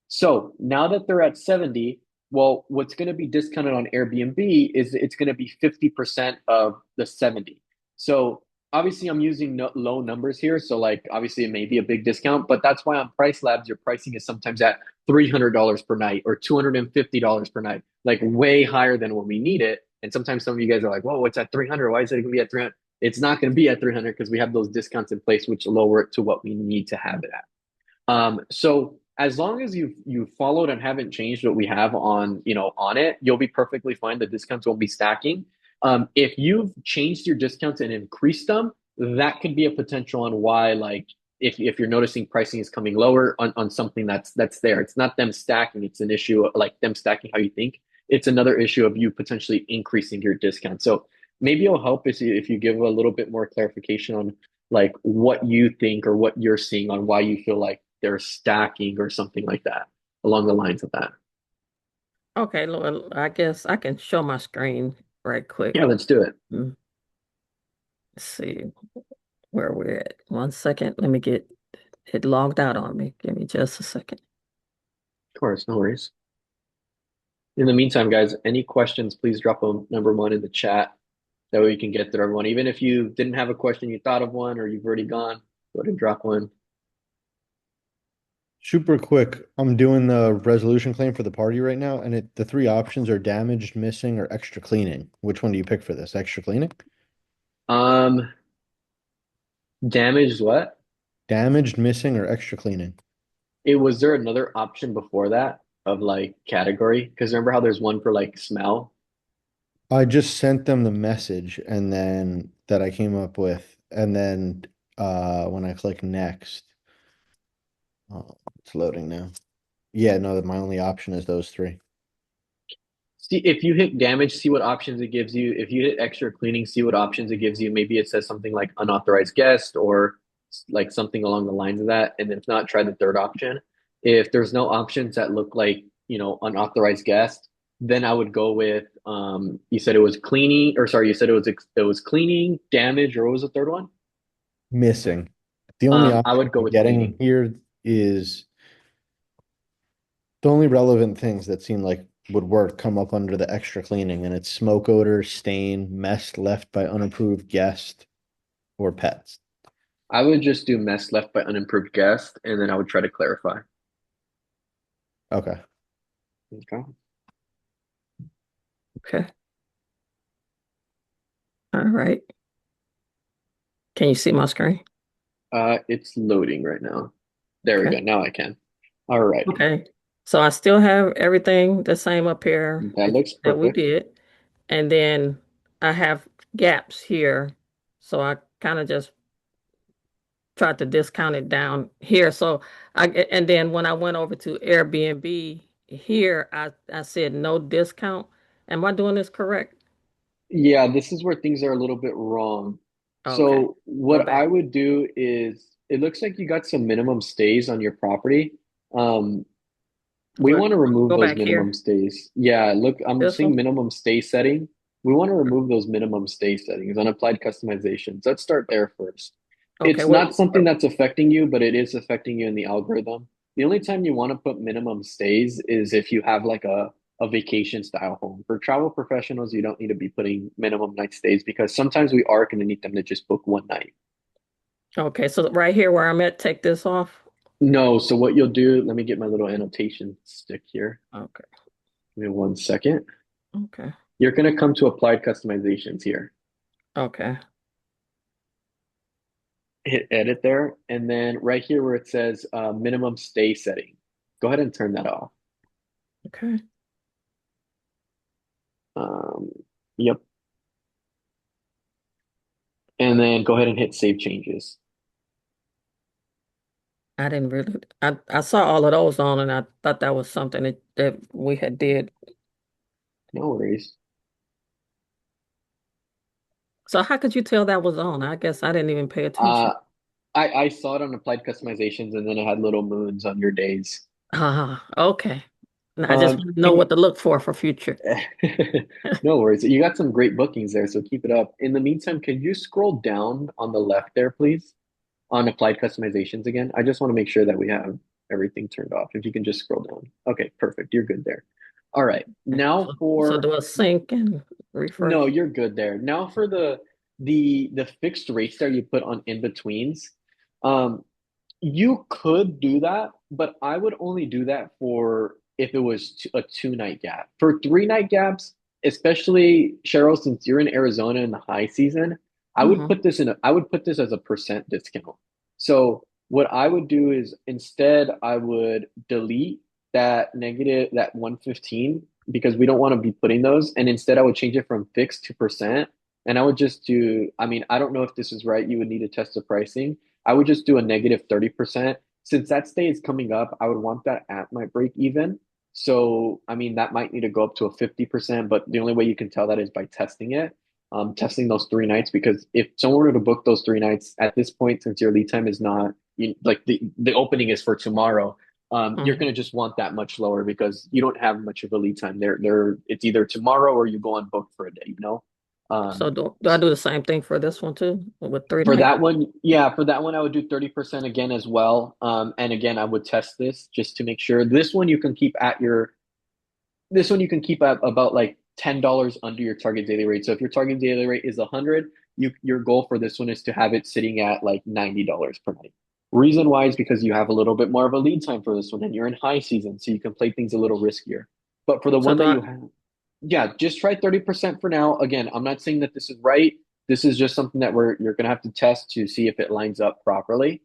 So now that they're at 70, well, what's going to be discounted on Airbnb is it's going to be 50% of the 70. So obviously I'm using low numbers here. So like obviously it may be a big discount, but that's why on Price Labs, your pricing is sometimes at $300 per night or $250 per night, like way higher than what we need it. And sometimes some of you guys are like, whoa, what's at 300? Why is it going to be at 300? It's not going to be at 300 because we have those discounts in place, which lower it to what we need to have it at. So as long as you've followed and haven't changed what we have on it, you'll be perfectly fine. The discounts won't be stacking. If you've changed your discounts and increased them, that could be a potential on why, like, if you're noticing pricing is coming lower on something that's there. It's not them stacking, it's an issue of, like, them stacking how you think. It's another issue of you potentially increasing your discount. So maybe it'll help if you give a little bit more clarification on like what you think or what you're seeing on why you feel like they're stacking or something like that along the lines of that. Okay, Lord, I guess I can show my screen right quick. Yeah, let's do it. Let's see where we're at. 1 second. Let me get it logged out on me. Give me just a second. Of course, no worries. In the meantime, guys, any questions, please drop a number one in the chat. That way you can get through everyone. Even if you didn't have a question, you thought of one, or you've already gone, go ahead and drop one. Super quick. I'm doing the resolution claim for the party right now, and the three options are damaged, missing, or extra cleaning. Which one do you pick for this? Extra cleaning? Damaged what? Damaged, missing, or extra cleaning? Was there another option before that of like category? Because remember how there's one for like smell? I just sent them the message and then that I came up with, and then when I click next, oh, it's loading now. Yeah, no, my only option is those three. See, if you hit damage, see what options it gives you. If you hit extra cleaning, see what options it gives you. Maybe it says something like unauthorized guest or like something along the lines of that. And then if not, try the third option. If there's no options that look like, unauthorized guest, then I would go with you said it was cleaning, or sorry, you said it was cleaning, damage, or what was the third one? Missing. The only I would option go I'm with getting cleaning. here is the only relevant things that seem like would work come up under the extra cleaning, and it's smoke odor, stain, mess left by unapproved guest, or pets. I would just do mess left by unimproved guest, and then I would try to clarify. Okay. Okay. Okay. All right. Can you see my screen? It's loading right now. There we Okay. go. Now I can. All right. Okay. So I still have everything the same up here That looks that we perfect. did. And then I have gaps here. So I kind of just tried to discount it down here. So and then when I went over to Airbnb here, I said no discount. Am I doing this correct? Yeah, this is where things are a little bit wrong. Okay. So Go what I back. would do is it looks like you got some minimum stays on your property. Um, we What want to remove go those back minimum here? stays. Yeah, look, I'm This seeing one? minimum stay setting. We want to remove those minimum stay settings on applied customizations. Let's start there first. Okay, It's what not something that's affecting you, but it is affecting you in the algorithm. The only time you want to put minimum stays is if you have like a vacation style home. For travel professionals, you don't need to be putting minimum night stays because sometimes we are going to need them to just book one night. okay, so right here where I'm at, take this off. No, so what you'll do, let me get my little annotation stick here. Okay. Give me 1 second. Okay. You're going to come to applied customizations here. Okay. Hit edit there. And then right here where it says minimum stay setting, go ahead and turn that off. Okay. Um, yep. And then go ahead and hit save changes. I didn't really I saw all of those on and I thought that was something that we had did. No worries. So how could you tell that was on? I guess I didn't even pay Uh, attention. I saw it on applied customizations and then it had little moons on your days. Ah, okay. And I just Um, want to know can what to look for future. no worries. You got some great bookings there, so keep it up. In the meantime, can you scroll down on the left there, please? On applied customizations again. I just want to make sure that we have everything turned off. If you can just scroll down. Okay, perfect. You're good there. All right. Now So for do a sync and refresh. no, you're good there. Now for the fixed rates there you put on in betweens. Um, you could do that, but I would only do that for if it was a 2 night gap. For 3 night gaps, especially Cheryl, since you're in Arizona in the high season, Hmm. I would put this as a percent discount. So what I would do is instead I would delete that 115 because we don't want to be putting those. And instead I would change it from fixed to percent. And I would just do, I mean, I don't know if this is right. You would need to test the pricing. I would just do a negative 30%. Since that stay is coming up, I would want that at my break even. So, I mean, that might need to go up to a 50%, but the only way you can tell that is by testing it, testing those 3 nights. Because if someone were to book those 3 nights at this point, since your lead time is not like the opening is for tomorrow, you're Hmm. going to just want that much lower because you don't have much of a lead time. It's either tomorrow or you go on book for a day, you know? So Um, do I do the same thing for this one too with three for nights? that one, yeah, for that one, I would do 30% again as well. And again, I would test this just to make sure. This one you can keep at about like $10 under your target daily rate. So if your target daily rate is 100, your goal for this one is to have it sitting at like $90 per night. Reason why is because you have a little bit more of a lead time for this one and you're in high season, so you can play things a little riskier. But for the So one do that I you have, yeah, just try 30% for now. Again, I'm not saying that this is right. This is just something that you're gonna have to test to see if it lines up properly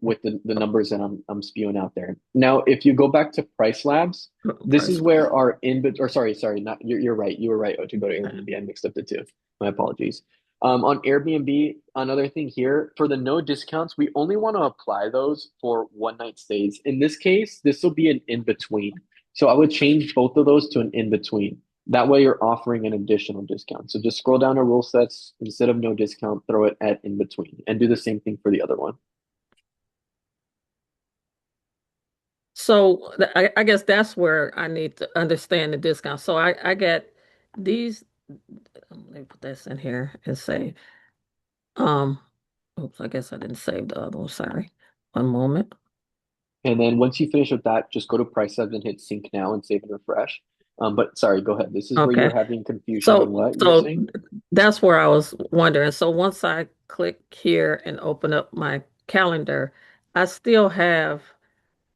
with the numbers that I'm spewing out there. Now, if you go back to Price Labs, this price? is where our in or sorry, not you're right. You were right. Oh, to go to Okay. Airbnb, I mixed up the two. My apologies. On Airbnb, another thing here for the no discounts, we only want to apply those for 1 night stays. In this case, this will be an in between. So I would change both of those to an in between. That way you're offering an additional discount. So just scroll down to rule sets. Instead of no discount, throw it at in between and do the same thing for the other one. So I guess that's where I need to understand the discount. So I get these. Let me put this in here and say, um, oops, I guess I didn't save the other one. Sorry. One moment. And then once you finish with that, just go to price subs and hit sync now and save and refresh. But sorry, go ahead. This is where you Okay. were having confusion on So what you were so saying? that's where I was wondering. So once I click here and open up my calendar, I still have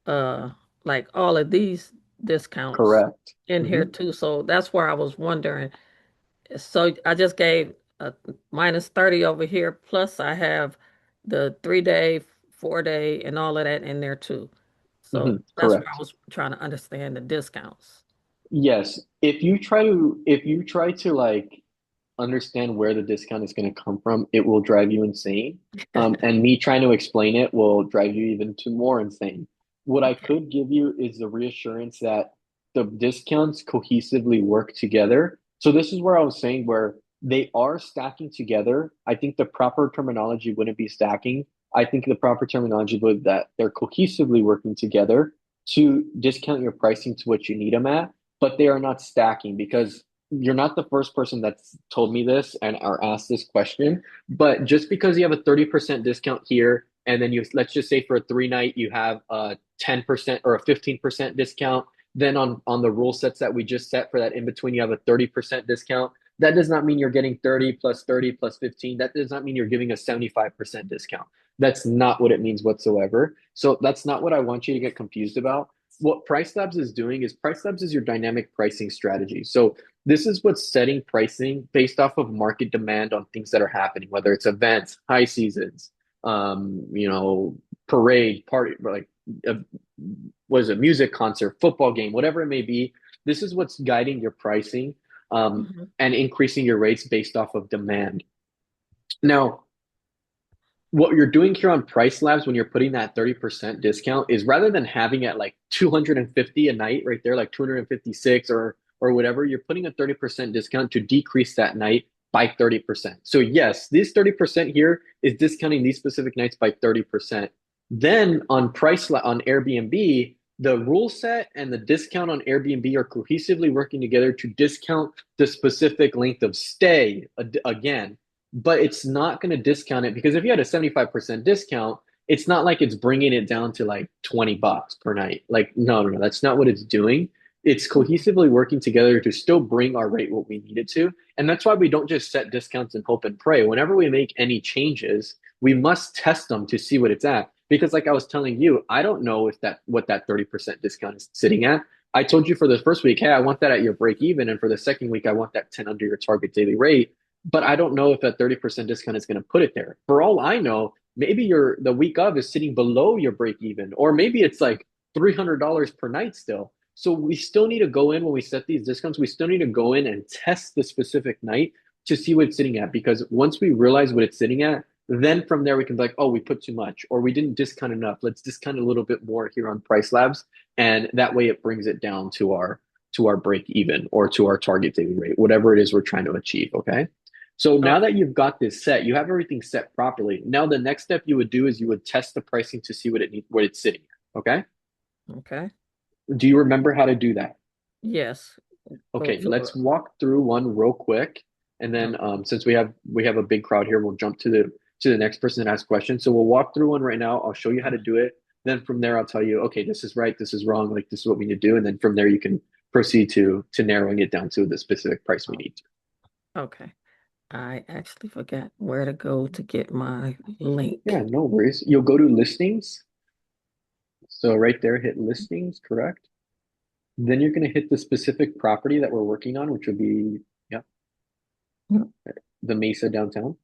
uh like all of these discounts Correct. in here Hmm. too. So that's where I was wondering. So I just gave a minus 30 over here, plus I have the 3 day, 4 day, and all of that in there too. Hmm. So that's where I Correct. was trying to understand the discounts. Yes. If you try to like understand where the discount is going to come from, it will drive you insane. And me trying to explain it will drive you even to more insane. What I Okay. could give you is the reassurance that the discounts cohesively work together. So this is where I was saying where they are stacking together. I think the proper terminology wouldn't be stacking. I think the proper terminology would that they're cohesively working together to discount your pricing to what you need them at, but they are not stacking because you're not the first person that's told me this and or asked this question, but just because you have a 30% discount here, and then you let's just say for a 3 night you have a 10% or a 15% discount, then on the rule sets that we just set for that in between, you have a 30% discount. That does not mean you're getting 30 plus 30 plus 15. That does not mean you're giving a 75% discount. That's not what it means whatsoever. So that's not what I want you to get confused about. What Price Labs is doing is Price Labs is your dynamic pricing strategy. So This is what's setting pricing based off of market demand on things that are happening, whether it's events, high seasons, you know, parade, party, like uh, what is it, music concert, football game, whatever it may be. This is what's guiding your pricing Mhm. and increasing your rates based off of demand. Now, what you're doing here on Price Labs when you're putting that 30% discount is rather than having it like 250 a night right there, like 256 or whatever, you're putting a 30% discount to decrease that night by 30%. So yes, this 30% here is discounting these specific nights by 30%. Then on on Airbnb, the rule set and the discount on Airbnb are cohesively working together to discount the specific length of stay again, but it's not going to discount it because if you had a 75% discount, it's not like it's bringing it down to like $20 per night. Like, no, no, no, that's not what it's doing. It's cohesively working together to still bring our rate what we need it to. And that's why we don't just set discounts and hope and pray. Whenever we make any changes, we must test them to see what it's at. Because like I was telling you, I don't know if that what that 30% discount is sitting at. I told you for the first week, hey, I want that at your break even. And for the second week, I want that 10 under your target daily rate, but I don't know if that 30% discount is going to put it there. For all I know, maybe the week of is sitting below your break even, or maybe it's like $300 per night still. So we still need to go in when we set these discounts, we still need to go in and test the specific night to see what it's sitting at. Because once we realize what it's sitting at, then from there we can be like, oh, we put too much, or we didn't discount enough. Let's discount a little bit more here on Price Labs. And that way it brings it down to our break even or to our target daily rate, whatever it is we're trying to achieve. Okay. So now Okay. that you've got this set, you have everything set properly. Now the next step you would do is you would test the pricing to see what it's sitting at. Okay. Okay. Do you remember how to do that? Yes. Go Okay, through let's it. walk through one real quick, and then Okay. since we have a big crowd here, we'll jump to the next person that asks questions. So we'll walk through one right now. I'll show you how to do it. Then from there, I'll tell you, okay, this is right, this is wrong, like this is what we need to do, and then from there you can proceed to narrowing it down to the specific price we Oh, need. okay. I actually forgot where to go to get my link. Yeah, no worries. You'll go to listings. So right there, hit listings, correct? Then you're going to hit the specific property that we're working on, which would be, yeah, Mm. the Mesa downtown.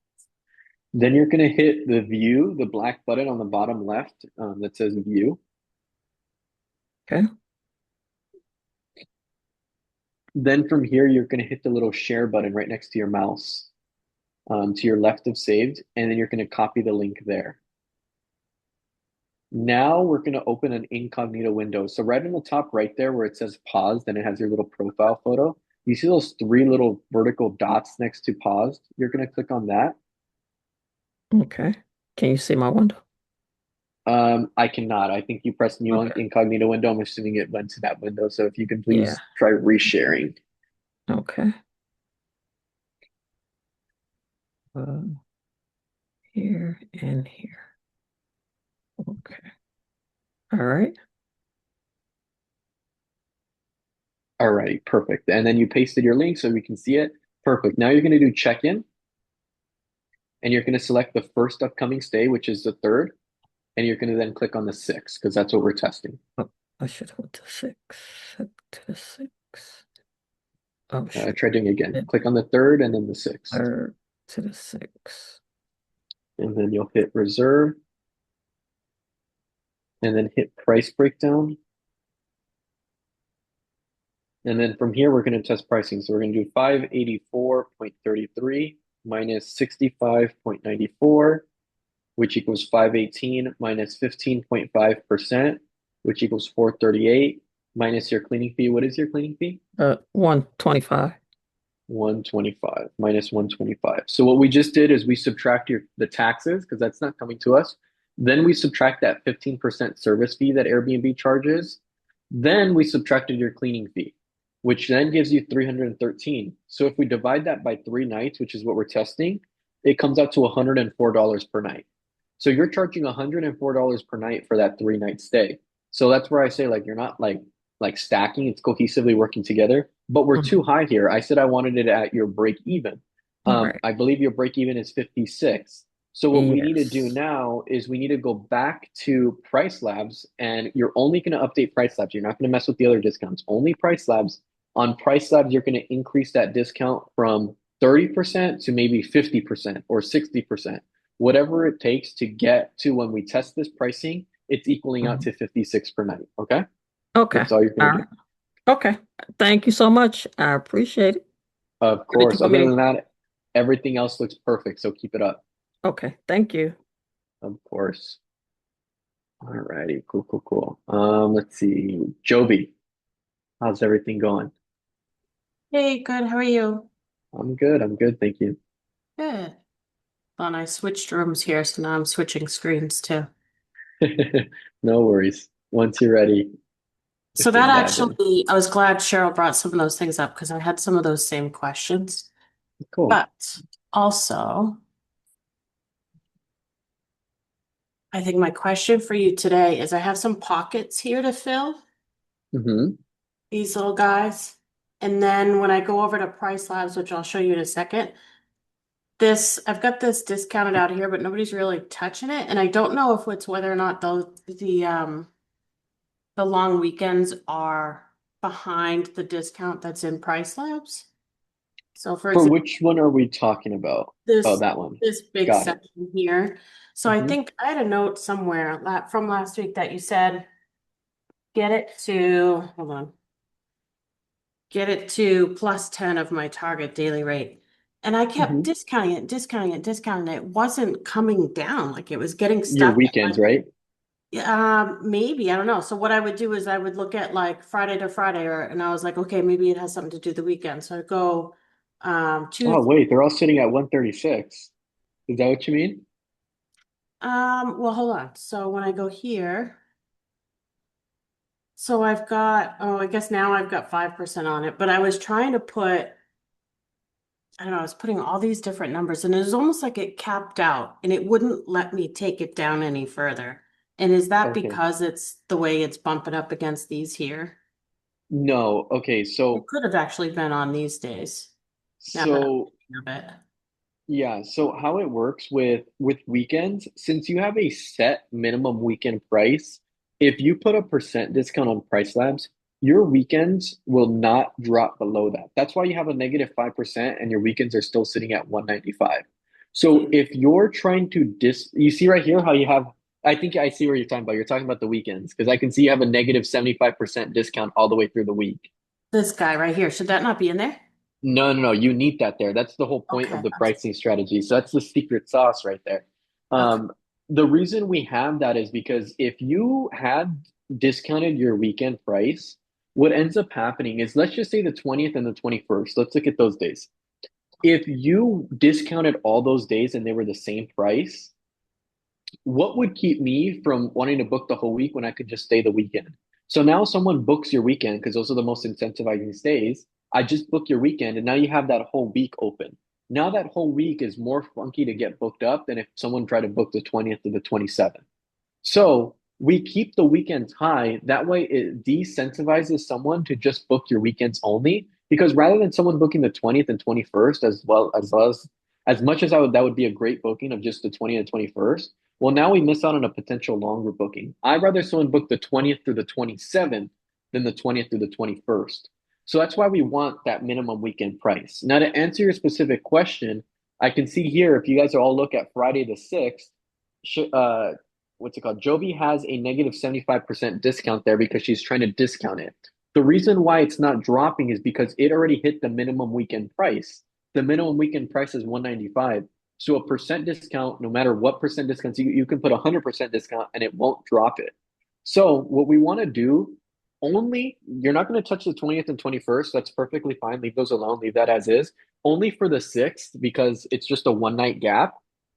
Then you're going to hit the view, the black button on the bottom left that says view. Okay. Then from here, you're going to hit the little share button right next to your mouse to your left of saved, and then you're going to copy the link there. Now we're going to open an incognito window. So right on the top right there where it says paused and it has your little profile photo, you see those three little vertical dots next to paused? You're going to click on that. Okay. Can you see my window? I cannot. I think you pressed new Okay. incognito window. I'm assuming it went to that window. So if you can Yeah. please try resharing. Okay. Um, here and here. Okay. All right. All right, perfect. And then you pasted your link so we can see it. Perfect. Now you're going to do check-in and you're going to select the first upcoming stay, which is the third. And you're going to then click on the sixth because that's what we're testing. Oh, I should have went to six. To the six. Oh, shoot. Try doing it again. Click on the third and then the sixth. Third to the six. And then you'll hit reserve and then hit price breakdown. And then from here, we're going to test pricing. So we're going to do 584.33 minus 65.94, which equals 518 minus 15.5%, which equals 438 minus your cleaning fee. What is your cleaning fee? 125. 125 minus 125. So what we just did is we subtract the taxes because that's not coming to us. Then we subtract that 15% service fee that Airbnb charges. Then we subtracted your cleaning fee, which then gives you 313. So if we divide that by 3 nights, which is what we're testing, it comes out to $104 per night. So you're charging $104 per night for that 3 night stay. So that's where I say like you're not like stacking, it's cohesively working together, but we're too Mhm. high here. I said I wanted it at your break even. All right. I believe your break even is 56. So what we need to do Yes. now is we need to go back to Price Labs and you're only going to update Price Labs. You're not going to mess with the other discounts, only Price Labs. On price slabs, you're going to increase that discount from 30% to maybe 50% or 60%. Whatever it takes to get to when we test this pricing, it's equaling out Mhm. to 56 per night. Okay? Okay. That's all you're All going to right. do. Okay. Thank you so much. I appreciate it. Of Did you course. want me Other to? than that, everything else looks perfect. So keep it up. Okay. Thank you. Of course. All righty. Cool, cool, cool. Let's see. Joby, how's everything going? Hey, good. How are you? I'm good. I'm good. Thank you. Good. Fun. I switched rooms here, so now I'm switching screens too. No worries. Once you're ready, So just that dive in. actually, I was glad Cheryl brought some of those things up because I had some of those same questions. Cool. But also, I think my question for you today is I have some pockets here to fill, Hmm. these little guys. And then when I go over to Price Labs, which I'll show you in a second, I've got this discounted out here, but nobody's really touching it. And I don't know if it's whether or not the long weekends are behind the discount that's in Price Labs. So for For example, which one are we talking about? Oh, this that one. this big Got it. section here. So I Hmm. think I had a note somewhere from last week that you said get it to, hold on, get it to plus 10 of my target daily rate. And I kept Hmm. discounting it, discounting it, discounting it. It wasn't coming down. Like it was getting Your stuck at weekends, like, right? maybe, I don't know. So what I would do is I would look at like Friday to Friday, and I was like, okay, maybe it has something to do the weekend. So I go Oh, Tuesday. wait, they're all sitting at 136. Is that what you mean? Well, hold on. So when I go here, so I've got, oh, I guess now I've got 5% on it, but I was trying to put, I don't know, I was putting all these different numbers and it was almost like it capped out and it wouldn't let me take it down any further. And is that Okay. because it's the way it's bumping up against these here? No. Okay. It could have actually been on these days. Now that I'm So thinking of it. yeah, so how it works with weekends, since you have a set minimum weekend price, if you put a percent discount on Price Labs, your weekends will not drop below that. That's why you have a negative 5% and your weekends are still sitting at 195. So Okay. if you're trying to you see right here how you have, I think I see what you're talking about. You're talking about the weekends because I can see you have a negative 75% discount all the way through the week. This guy right here, should that not be in there? No, no, no. You need that there. That's the whole point of Okay. the pricing strategy. So that's the secret sauce right there. Okay. The reason we have that is because if you had discounted your weekend price, what ends up happening is let's just say the 20th and the 21st. Let's look at those days. If you discounted all those days and they were the same price, what would keep me from wanting to book the whole week when I could just stay the weekend? So now someone books your weekend because those are the most incentivizing stays. I just book your weekend and now you have that whole week open. Now that whole week is more funky to get booked up than if someone tried to book the 20th to the 27th. So we keep the weekends high. That way it decentivizes someone to just book your weekends only. Because rather than someone booking the 20th and 21st as much as that would be a great booking of just the 20th and 21st, well, now we miss out on a potential longer booking. I'd rather someone book the 20th through the 27th than the 20th through the 21st. So that's why we want that minimum weekend price. Now, to answer your specific question, I can see here if you guys all look at Friday the 6th, what's it called? Joby has a negative 75% discount there because she's trying to discount it. The reason why it's not dropping is because it already hit the minimum weekend price. The minimum weekend price is 195. So a percent discount, no matter what percent discounts, you can put 100% discount and it won't drop it. So what we want to do, only you're not going to touch the 20th and 21st. That's perfectly fine. Leave those alone. Leave that as is. Only for the 6th because it's just a 1 night gap.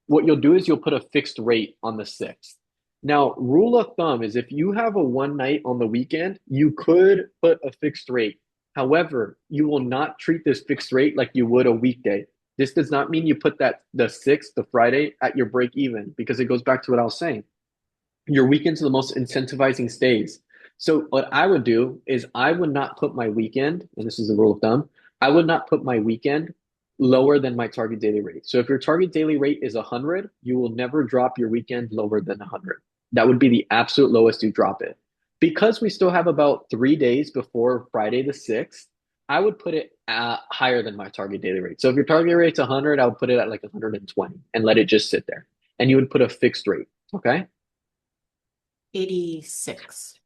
What you'll do is you'll put a fixed rate on the 6th. Now, rule of thumb is if you have a 1 night on the weekend, you could put a fixed rate. However, you will not treat this fixed rate like you would a weekday. This does not mean you put that the 6th, the Friday, at your break even because it goes back to what I was saying. Your weekends are the most incentivizing stays. So what I would do is I would not put my weekend, and this is the rule of thumb, I would not put my weekend lower than my target daily rate. So if your target daily rate is 100, you will never drop your weekend lower than 100. That would be the absolute lowest you drop it. Because we still have about 3 days before Friday the 6th, I would put it higher than my target daily rate. So if your target rate's 100, I would put it at like 120 and let it just sit there. And you would put a fixed rate. Okay. 86.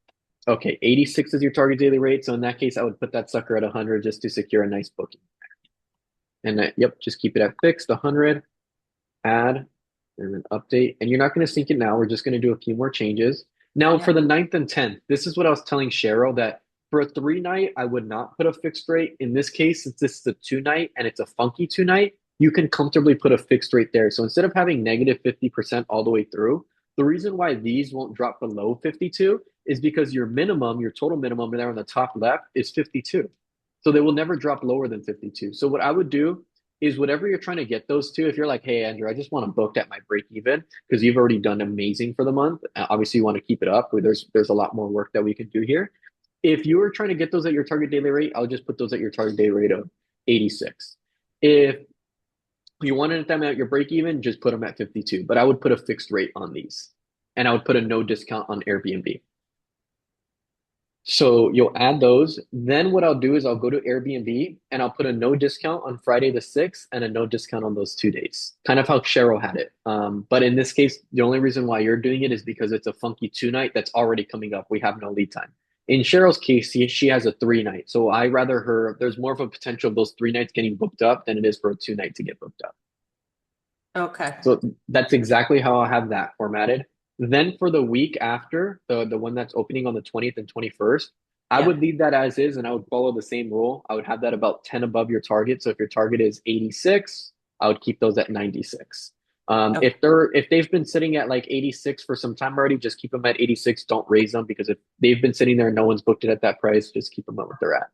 Okay. 86 is your target daily rate. So in that case, I would put that sucker at 100 just to secure a nice booking. And yep, just keep it at fixed 100, add, and then update. And you're not going to sync it now. We're just going to do a few more changes. Now for the 9th and 10th, this is what I was telling Cheryl that for a 3 night, I would not put a fixed rate. In this case, since this is a 2 night and it's a funky 2 night, you can comfortably put a fixed rate there. So instead of having negative 50% all the way through, the reason why these won't drop below 52 is because your minimum, your total minimum there on the top left is 52. So they will never drop lower than 52. So what I would do is whatever you're trying to get those to, if you're like, hey, Andrew, I just want to book at my break even because you've already done amazing for the month. Obviously, you want to keep it up. There's a lot more work that we can do here. If you were trying to get those at your target daily rate, I'll just put those at your target daily rate of 86. If you wanted them at your break even, just put them at 52. But I would put a fixed rate on these. And I would put a no discount on Airbnb. So you'll add those. Then what I'll do is I'll go to Airbnb and I'll put a no discount on Friday the 6th and a no discount on those 2 days. Kind of how Cheryl had it. But in this case, the only reason why you're doing it is because it's a funky 2 night that's already coming up. We have no lead time. In Cheryl's case, she has a 3 night. So I rather there's more of a potential of those 3 nights getting booked up than it is for a 2 night to get booked up. Okay. So that's exactly how I have that formatted. Then for the week after, the one that's opening on the 20th and 21st, I would leave that as is and I would follow the same rule. I would have that about 10 above your target. So if your target is 86, I would keep those at 96. Okay. If they've been sitting at like 86 for some time already, just keep them at 86. Don't raise them because if they've been sitting there and no one's booked it at that price, just keep them at what they're at.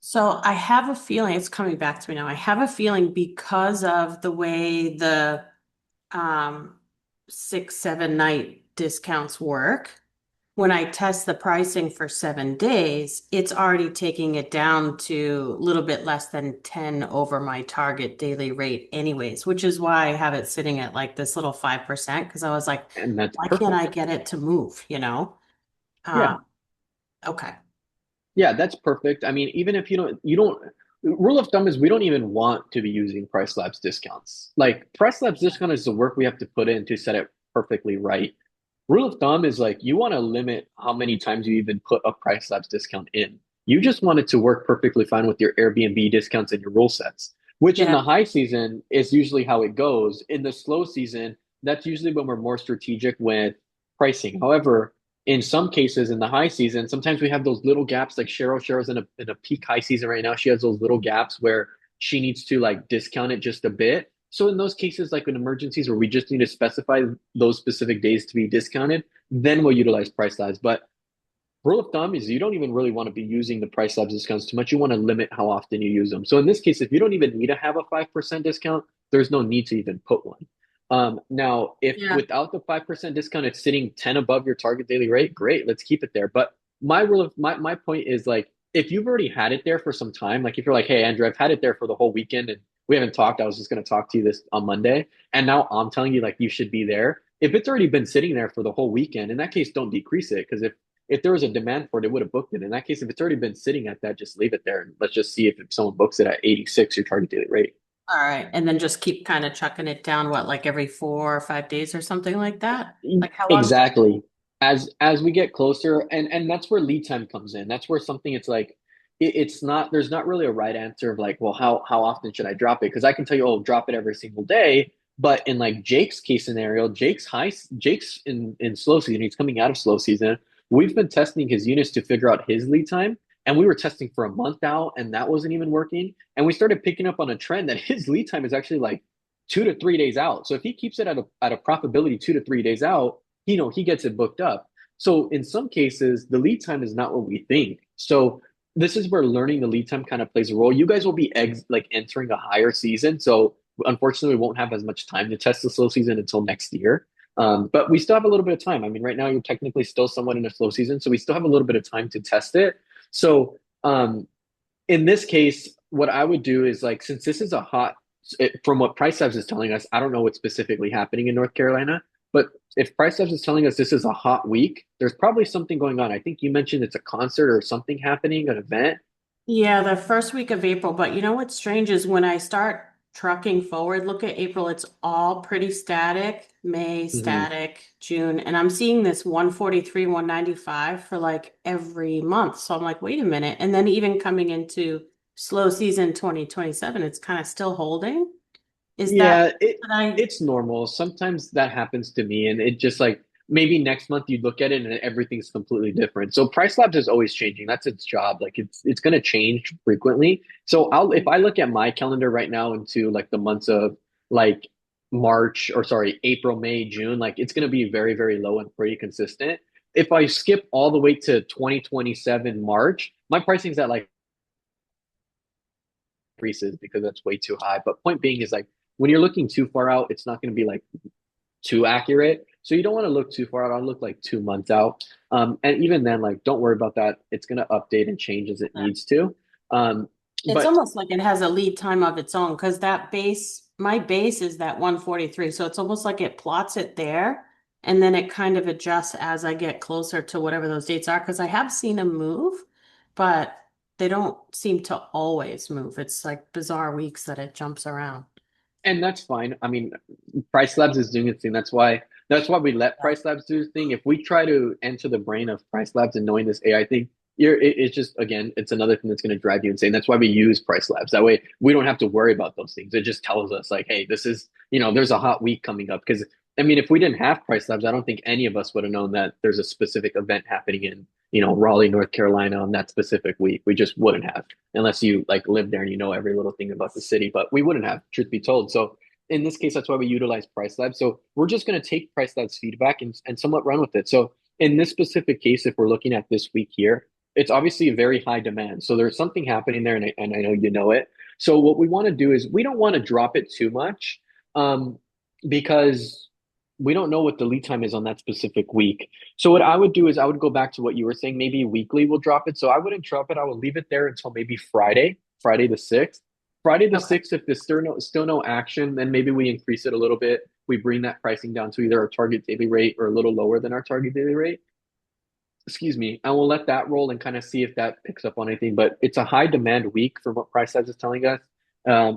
So I have a feeling it's coming back to me now. I have a feeling because of the way the 6, 7 night discounts work, when I test the pricing for 7 days, it's already taking it down to a little bit less than 10 over my target daily rate anyways, which is why I have it sitting at like this little 5% because I was like, And that's why can't I perfect. get it to move, you know? Yeah. Okay. Yeah, that's perfect. I mean, even if you don't, rule of thumb is we don't even want to be using price labs discounts. Like price labs discount is the work we have to put in to set it perfectly right. Rule of thumb is like you want to limit how many times you even put a price labs discount in. You just want it to work perfectly fine with your Airbnb discounts and your rule sets, which in Yeah. the high season is usually how it goes. In the slow season, that's usually when we're more strategic with pricing. However, in some cases in the high season, sometimes we have those little gaps like Cheryl's in a peak high season right now. She has those little gaps where she needs to like discount it just a bit. So in those cases, like in emergencies where we just need to specify those specific days to be discounted, then we'll utilize price labs. But rule of thumb is you don't even really want to be using the price labs discounts too much. You want to limit how often you use them. So in this case, if you don't even need to have a 5% discount, there's no need to even put one. Now, if Yeah. without the 5% discount, it's sitting 10 above your target daily rate, great, let's keep it there. But my point is like, if you've already had it there for some time, like if you're like, hey, Andrew, I've had it there for the whole weekend and we haven't talked, I was just going to talk to you this on Monday. And now I'm telling you, like, you should be there. If it's already been sitting there for the whole weekend, in that case, don't decrease it. Because if there was a demand for it, it would have booked it. In that case, if it's already been sitting at that, just leave it there. And let's just see if someone books it at 86, your target daily rate. All right. And then just keep kind of chucking it down, what, like every 4 or 5 days or something like that? Like how long? Exactly. As we get closer, and that's where lead time comes in. That's where something it's like it's not there's not really a right answer of like, well, how often should I drop it? Because I can tell you, oh, drop it every single day. But in like Jake's case scenario, Jake's in slow season, he's coming out of slow season. We've been testing his units to figure out his lead time. And we were testing for a month out, and that wasn't even working. And we started picking up on a trend that his lead time is actually like 2 to 3 days out. So if he keeps it at a profitability 2 to 3 days out, he gets it booked up. So in some cases, the lead time is not what we think. So this is where learning the lead time kind of plays a role. You guys will be like entering a higher season, so unfortunately, we won't have as much time to test the slow season until next year. But we still have a little bit of time. I mean, right now you're technically still somewhat in a slow season, so we still have a little bit of time to test it. So in this case, what I would do is like, since this is from what Price Labs is telling us, I don't know what's specifically happening in North Carolina, but if Price Labs is telling us this is a hot week, there's probably something going on. I think you mentioned it's a concert or something happening, an event. Yeah, the first week of April, but you know what's strange is when I start trucking forward, look at April, it's all pretty static, May Hmm. static, June, and I'm seeing this 143, 195 for like every month. So I'm like, wait a minute. And then even coming into slow season 2027, it's kind of still holding. Is that Yeah, that I it's normal. Sometimes that happens to me, and it just like maybe next month you look at it and everything's completely different. So Price Labs is always changing. That's its job. Like it's going to change frequently. So I'll if I look at my calendar right now into like the months of like March or sorry, April, May, June, like it's going to be very, very low and pretty consistent. If I skip all the way to 2027 March, my pricing's at like increases because that's way too high. But point being is like when you're looking too far out, it's not going to be like too accurate. So you don't want to look too far out. I'll look like 2 months out. And even then, like don't worry about that. It's going to update and change as it needs to. Um, it's but almost like it has a lead time of its own because that base, my base is that 143. So it's almost like it plots it there and then it kind of adjusts as I get closer to whatever those dates are. Because I have seen them move, but they don't seem to always move. It's like bizarre weeks that it jumps around. and that's fine. I mean, Price Labs is doing its thing. That's why we let Yeah. Price Labs do its thing. If we try to enter the brain of Price Labs and knowing this AI thing, it's just again, it's another thing that's going to drive you insane. That's why we use Price Labs. That way, we don't have to worry about those things. It just tells us like, hey, this is there's a hot week coming up. Because I mean, if we didn't have Price Labs, I don't think any of us would have known that there's a specific event happening in Raleigh, North Carolina on that specific week. We just wouldn't have unless you like live there and you know every little thing about the city. But we wouldn't have, truth be told. So in this case, that's why we utilize Price Labs. So we're just going to take Price Labs feedback and somewhat run with it. So in this specific case, if we're looking at this week here, it's obviously a very high demand. So there's something happening there, and I know you know it. So what we want to do is we don't want to drop it too much, um, because we don't know what the lead time is on that specific week. So what I would do is I would go back to what you were saying. Maybe weekly we'll drop it. So I wouldn't drop it. I would leave it there until maybe Friday the 6th. Friday the Okay. 6th, if there's still no action, then maybe we increase it a little bit. We bring that pricing down to either our target daily rate or a little lower than our target daily rate. Excuse me. And we'll let that roll and kind of see if that picks up on anything. But it's a high demand week from what Price Size is telling us.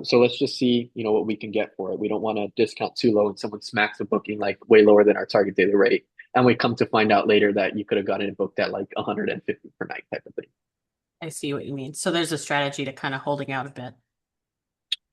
So let's just see, what we can get for it. We don't want to discount too low and someone smacks a booking like way lower than our target daily rate. And we come to find out later that you could have gotten it booked at like 150 per night type of thing. I see what you mean. So there's a strategy to kind of holding out a bit.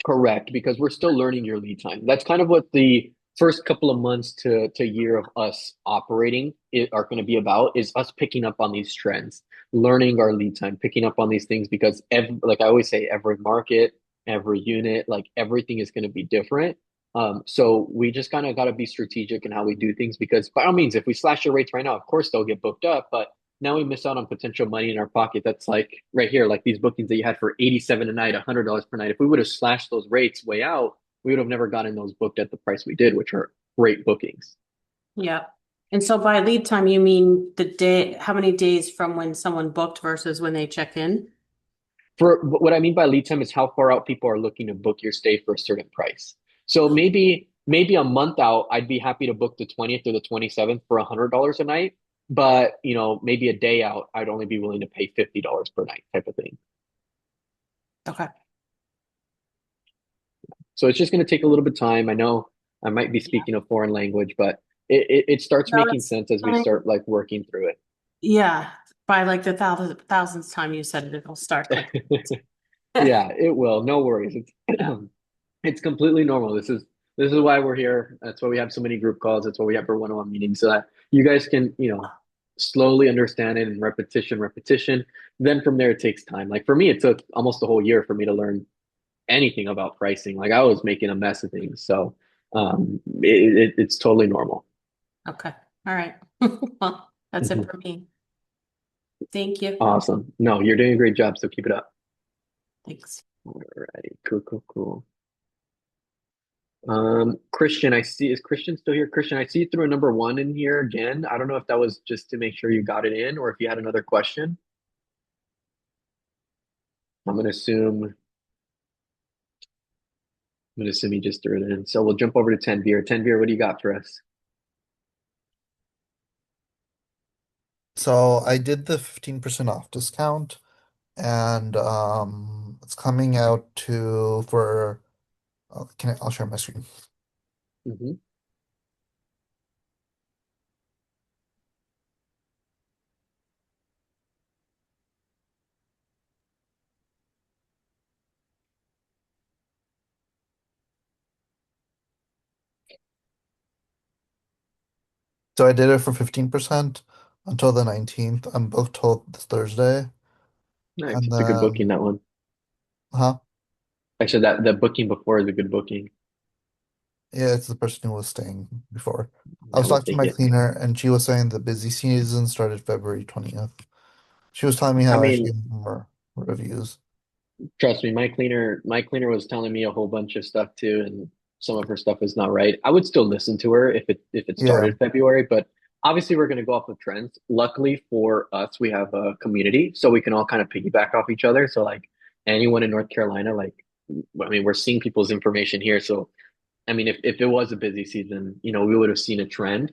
Correct, because we're still learning your lead time. That's kind of what the first couple of months to year of us operating are going to be about, is us picking up on these trends, learning our lead time, picking up on these things because like I always say, every market, every unit, like everything is going to be different. So we just kind of got to be strategic in how we do things because by all means, if we slash your rates right now, of course they'll get booked up, but now we miss out on potential money in our pocket. That's like right here, like these bookings that you had for 87 a night, $100 per night. If we would have slashed those rates way out, we would have never gotten those booked at the price we did, which are great bookings. Yeah. And so by lead time, you mean the day, how many days from when someone booked versus when they check in? For what I mean by lead time is how far out people are looking to book your stay for a certain price. So maybe a month out, I'd be happy to book the 20th or the 27th for $100 a night. But maybe a day out, I'd only be willing to pay $50 per night type of thing. Okay. So it's just going to take a little bit of time. I know I might be Yeah. speaking a foreign language, but it starts No, making it's sense as we fine. start like working through Yeah. By like the thousandth time you said it, it'll start clicking. it. Yeah, it will. No worries. It's it's completely normal. This is why we're here. That's why we have so many group calls. That's why we have our one-on-one meetings so that you guys can, slowly understand it and repetition, repetition. Then from there, it takes time. Like for me, it took almost a whole year for me to learn anything about pricing. Like I was making a mess of things. So it's totally normal. Okay. All right. Well, that's it Mhm. for me. Thank you. Awesome. No, you're doing a great job. So keep it up. Thanks. Alrighty. Cool, cool, cool. Christian, is Christian still here? Christian, I see you threw a number one in here again. I don't know if that was just to make sure you got it in or if you had another question. I'm gonna assume I'm gonna assume you just threw it in. So we'll jump over to Tenveer. Tenveer, what do you got for us? So I did the 15% off discount. and it's coming out to for. I'll share my screen. Hmm. So I did it for 15% until the 19th. I'm booked till this Thursday, Nice. and It's a good booking, then, that one. huh? Actually, that booking before is a good booking. Yeah, it's the person who was staying before. I Yeah, was we'll talking to take my it. cleaner, and she was saying the busy season started February 20th. She was telling me I how I should mean, get more reviews. trust me, my cleaner was telling me a whole bunch of stuff too, and some of her stuff is not right. I would still listen to her if it Yeah. started February, but obviously we're going to go off of trends. Luckily for us, we have a community, so we can all kind of piggyback off each other. So like anyone in North Carolina, like I mean, we're seeing people's information here, so I mean, if it was a busy season, we would have seen a trend.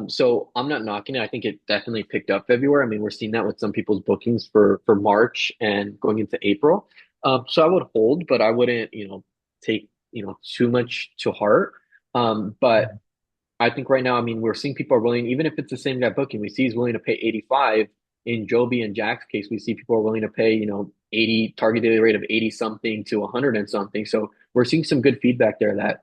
So I'm not knocking it. I think it definitely picked up February. I mean, we're seeing that with some people's bookings for March and going into April. So I would hold, but I wouldn't, take, too much to heart. But I think right now, I mean, we're seeing people are willing, even if it's the same guy booking, we see he's willing to pay 85. In Joby and Jack's case, we see people are willing to pay, 80 target daily rate of 80 something to 100 and something. So we're seeing some good feedback there that,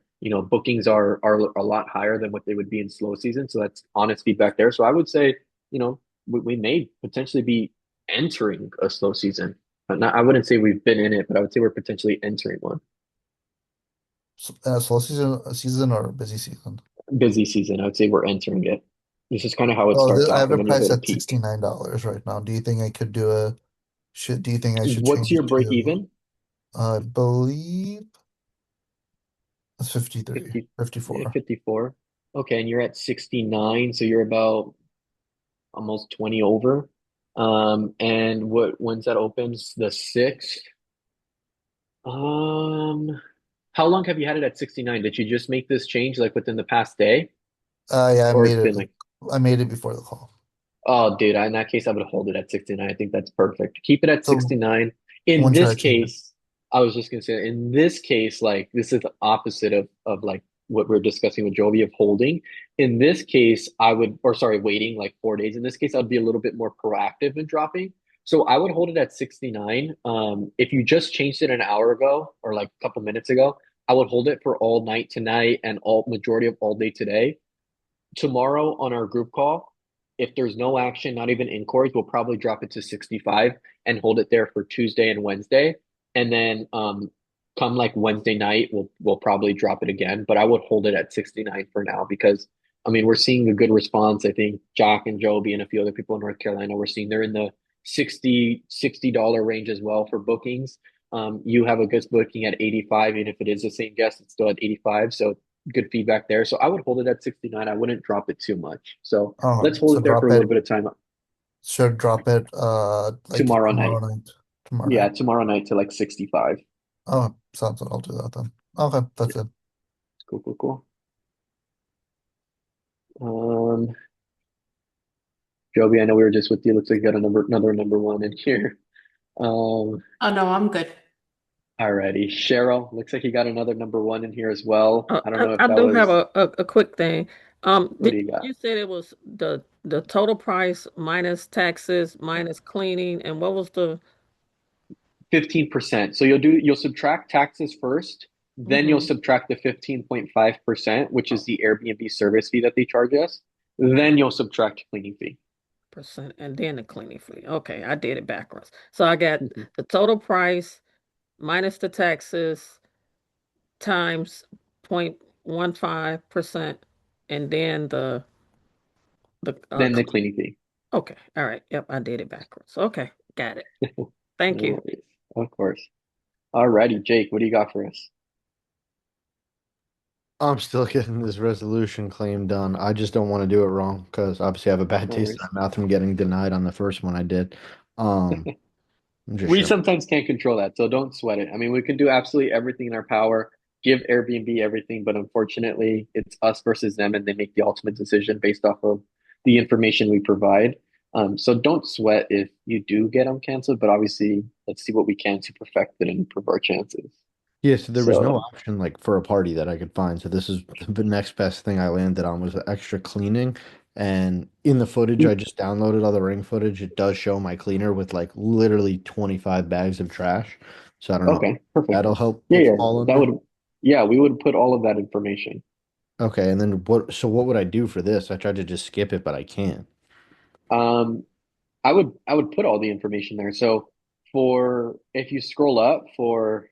bookings are a lot higher than what they would be in slow season. So that's honest feedback there. So I would say, we may potentially be entering a slow season. But not, I wouldn't say we've been in it, but I would say we're potentially entering one. Slow season, a season or a busy season? Busy season. I would say we're entering it. This is kind of how it Well, starts I off, have and it then you'll priced hit a at peak. $69 right now. Do you think I could do a should do you think I should What's change your it break to even? I believe it's 53, 50, 54. 54. Okay, and you're at 69, so you're about almost 20 over. And when's that opens? The 6th. Um, how long have you had it at 69? Did you just make this change like within the past day? Yeah, Or it's been like I made it before the call. Oh, dude, in that case, I would hold it at 69. I think that's perfect. Keep it at So 69. In when should this I change it? case, I was just gonna say, in this case, like this is the opposite of like what we're discussing with Jovi of holding. In this case, I would, or sorry, waiting like 4 days. In this case, I'd be a little bit more proactive in dropping. So I would hold it at 69. If you just changed it an hour ago or like a couple minutes ago, I would hold it for all night tonight and all majority of all day today. Tomorrow on our group call, if there's no action, not even inquiries, we'll probably drop it to 65 and hold it there for Tuesday and Wednesday. And then come like Wednesday night, we'll probably drop it again. But I would hold it at 69 for now because I mean we're seeing a good response. I think Jack and Joby and a few other people in North Carolina, we're seeing they're in the 60 $60 range as well for bookings. You have a good booking at 85, and if it is the same guest, it's still at 85. So good feedback there. So I would hold it at 69. I wouldn't drop it too much. So let's hold So it there for drop a little it bit of time should drop it like tomorrow tomorrow night. night. Tomorrow Yeah, night. tomorrow night to like 65. Oh, sounds good. I'll do that then. Okay, that's Yeah, it. cool, cool, cool. Um, Joby, I know we were just with you. Looks like you got another number one in here. Oh no, I'm good. Alrighty. Cheryl, looks like you got another number one in here as well. I don't know if I that do have was, a quick thing. what do you got? You said it was the total price minus taxes minus cleaning, and what was the 15%. So you'll subtract taxes first, then you'll mhm, subtract the 15.5%, which is the Airbnb service fee that they charge us. Then you'll subtract cleaning fee. percent and then the cleaning fee? Okay, I did it backwards. So I got Mhm. the total price minus the taxes times 0.15%, and then the Then the cleaning fee. okay, all right, yep, I did it backwards. Okay, got it. No Thank you. worries. Of course. Alrighty, Jake, what do you got for us? I'm still getting this resolution claim done. I just don't want to do it wrong because obviously I have a bad No taste in worries. my mouth from getting denied on the first one I did. I'm just We sure. sometimes can't control that, so don't sweat it. I mean, we can do absolutely everything in our power, give Airbnb everything, but unfortunately, it's us versus them, and they make the ultimate decision based off of the information we provide. So don't sweat if you do get them canceled, but obviously let's see what we can to perfect it and improve our chances. Yeah, so there was no So, option like for a party that I could find. So this is the next best thing I landed on was the extra cleaning. And in the footage, I just downloaded all the ring footage. It does show my cleaner with like literally 25 bags of trash. So I don't know. okay, perfect. That'll help Yeah, it yeah, fall that under. would, yeah, we would put all of that information. Okay, and then what would I do for this? I tried to just skip it, but I can't. Um, I would put all the information there. So for if you scroll up for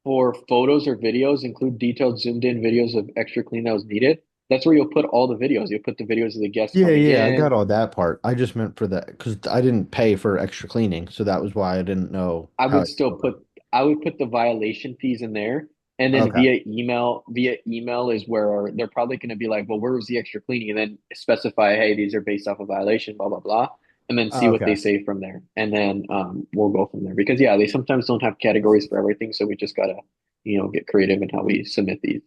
photos or videos, include detailed zoomed in videos of extra clean that was needed. That's where you'll put all the videos. You'll put the videos of the guests Yeah, coming yeah, I got in. all that part. I just meant for that because I didn't pay for extra cleaning, so that was why I didn't know I how would it still go about. put I would put the violation fees in there. And then Okay. via email is where they're probably going to be like, well, where was the extra cleaning? And then specify, hey, these are based off of violation, blah, blah, blah. And then see what they Okay. say from there. And then we'll go from there. Because yeah, they sometimes don't have categories for everything. So we just gotta, get creative in how we submit these.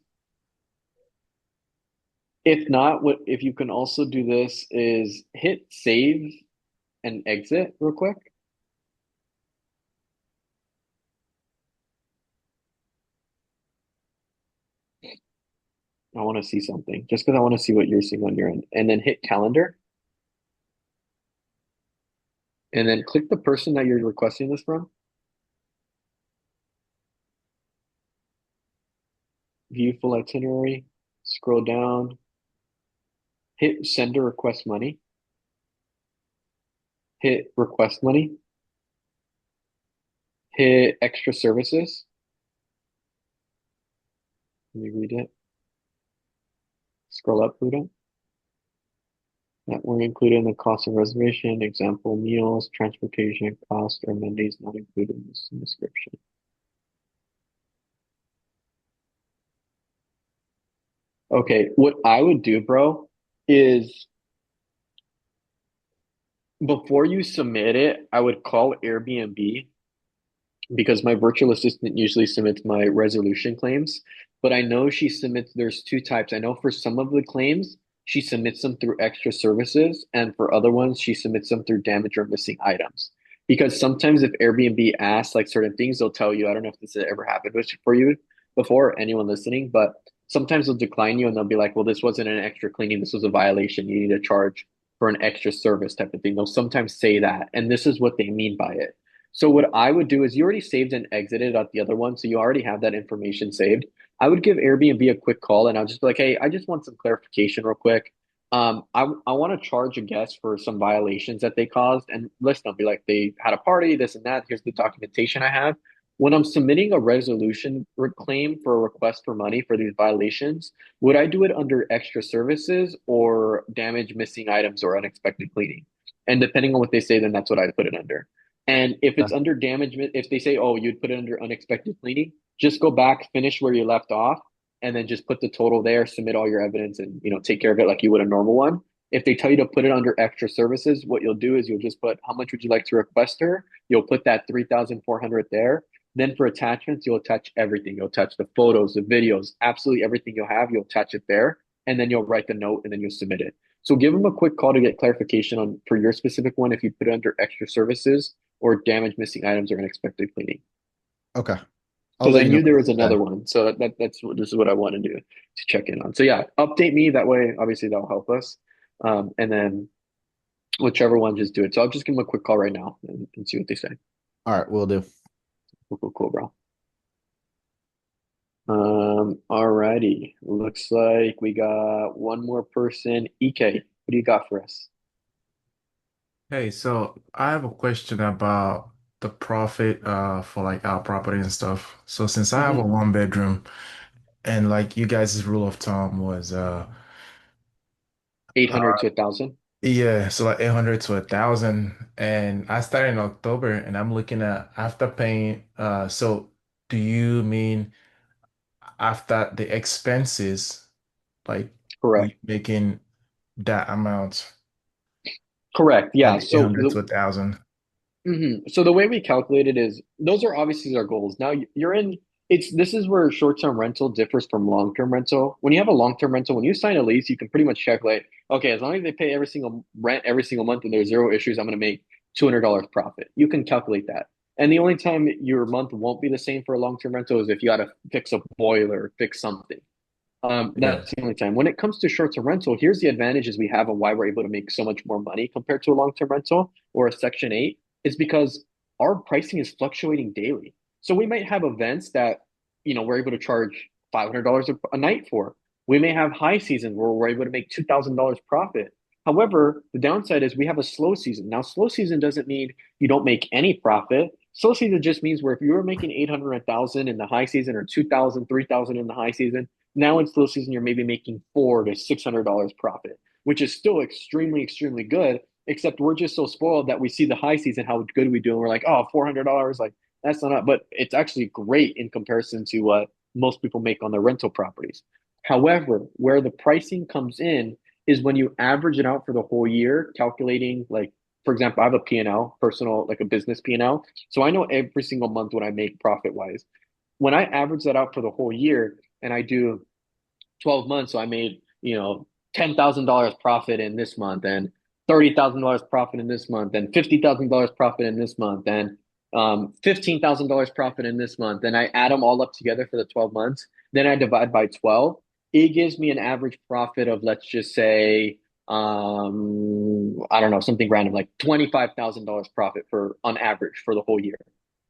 If not, what if you can also do this is hit save and exit real quick. I want to see something just because I want to see what you're seeing on your end. And then hit calendar and then click the person that you're requesting this from. View full itinerary, scroll down, hit sender request money, hit request money, hit extra services. Let me read it. Scroll up, Buddha. That were included in the cost of reservation, example, meals, transportation, cost, or amenities not included in this description. Okay, what I would do, bro, is before you submit it, I would call Airbnb because my virtual assistant usually submits my resolution claims, but I know she submits, there's two types. I know for some of the claims, she submits them through extra services, and for other ones, she submits them through damage or missing items. Because sometimes if Airbnb asks like certain things, they'll tell you, I don't know if this has ever happened for you before, anyone listening, but sometimes they'll decline you and they'll be like, well, this wasn't an extra cleaning, this was a violation. You need to charge for an extra service type of thing. They'll sometimes say that, and this is what they mean by it. So what I would do is you already saved and exited at the other one, so you already have that information saved. I would give Airbnb a quick call and I'll just be like, hey, I just want some clarification real quick. I want to charge a guest for some violations that they caused, and listen, I'll be like, they had a party, this and that. Here's the documentation I have. When I'm submitting a resolution claim for a request for money for these violations, would I do it under extra services or damage, missing items, or unexpected cleaning? And depending on what they say, then that's what I put it under. And if it's under damagement, if they say, oh, you'd put it under unexpected cleaning, just go back, finish where you left off, and then just put the total there, submit all your evidence, and take care of it like you would a normal one. If they tell you to put it under extra services, what you'll do is you'll just put how much would you like to request her? You'll put that 3,400 there. Then for attachments, you'll attach everything. You'll attach the photos, the videos, absolutely everything you'll have, you'll attach it there, and then you'll write the note and then you'll submit it. So give them a quick call to get clarification on for your specific one if you put it under extra services or damage, missing items, or unexpected cleaning. Okay. I'll Because let I you know knew what there they was another say. one. So that's what this is what I wanted to check in on. So yeah, update me that way. Obviously that'll help us. And then whichever one, just do it. So I'll just give them a quick call right now and see what they say. All right, we'll do. Cool, cool, cool, bro. Alrighty. Looks like we got one more person. EK, what do you got for us? Hey, so I have a question about the profit for like our property and stuff. So since I have a Hmm. one bedroom and like you guys' rule of thumb was 800 uh to 1,000. yeah, so like 800 to 1,000 and I started in October and I'm looking at after paying so do you mean after the expenses like Correct. we making that amount Correct. like Yeah. the 800 to 1,000? So the way we calculate it is those are obviously our goals. Now you're in This is where short-term rental differs from long-term rental. When you have a long-term rental, when you sign a lease, you can pretty much calculate, okay, as long as they pay every single rent every single month and there's zero issues, I'm going to make $200 profit. You can calculate that. And the only time your month won't be the same for a long-term rental is if you got to fix a boiler, fix something. Yeah. That's the only time. When it comes to short-term rental, here's the advantages we have and why we're able to make so much more money compared to a long-term rental or a Section 8 is because our pricing is fluctuating daily. So we might have events that, we're able to charge $500 a night for. We may have high seasons where we're able to make $2,000 profit. However, the downside is we have a slow season. Now, slow season doesn't mean you don't make any profit. Slow season just means where if you were making 800, 1,000 in the high season or 2,000, 3,000 in the high season, now in slow season, you're maybe making $400 to $600 profit, which is still extremely, extremely good. Except we're just so spoiled that we see the high season, how good we do, and we're like, oh, $400, like that's not, but it's actually great in comparison to what most people make on their rental properties. However, where the pricing comes in is when you average it out for the whole year, calculating like, for example, I have a P&L, personal, like a business P&L. So I know every single month what I make profit wise. When I average that out for the whole year and I do 12 months, so I made, $10,000 profit in this month and $30,000 profit in this month and $50,000 profit in this month and $15,000 profit in this month. And I add them all up together for the 12 months. Then I divide by 12. It gives me an average profit of, let's just say, I don't know, something random, like $25,000 profit for on average for the whole year.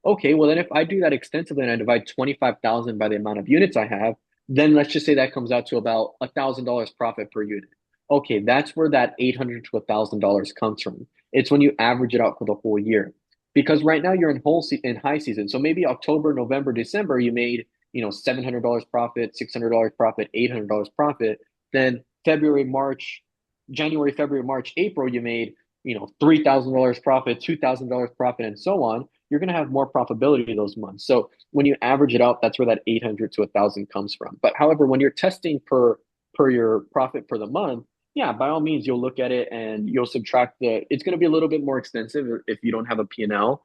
Okay, well then if I do that extensively and I divide 25,000 by the amount of units I have, then let's just say that comes out to about $1,000 profit per unit. Okay, that's where that 800 to $1,000 comes from. It's when you average it out for the whole year. Because right now you're in high season. So maybe October, November, December, you made, $700 profit, $600 profit, $800 profit. Then February, March, January, February, March, April, you made, $3,000 profit, $2,000 profit, and so on. You're going to have more profitability those months. So when you average it out, that's where that 800 to 1,000 comes from. But however, when you're testing per your profit for the month, yeah, by all means, you'll look at it and you'll subtract it's going to be a little bit more extensive if you don't have a P&L.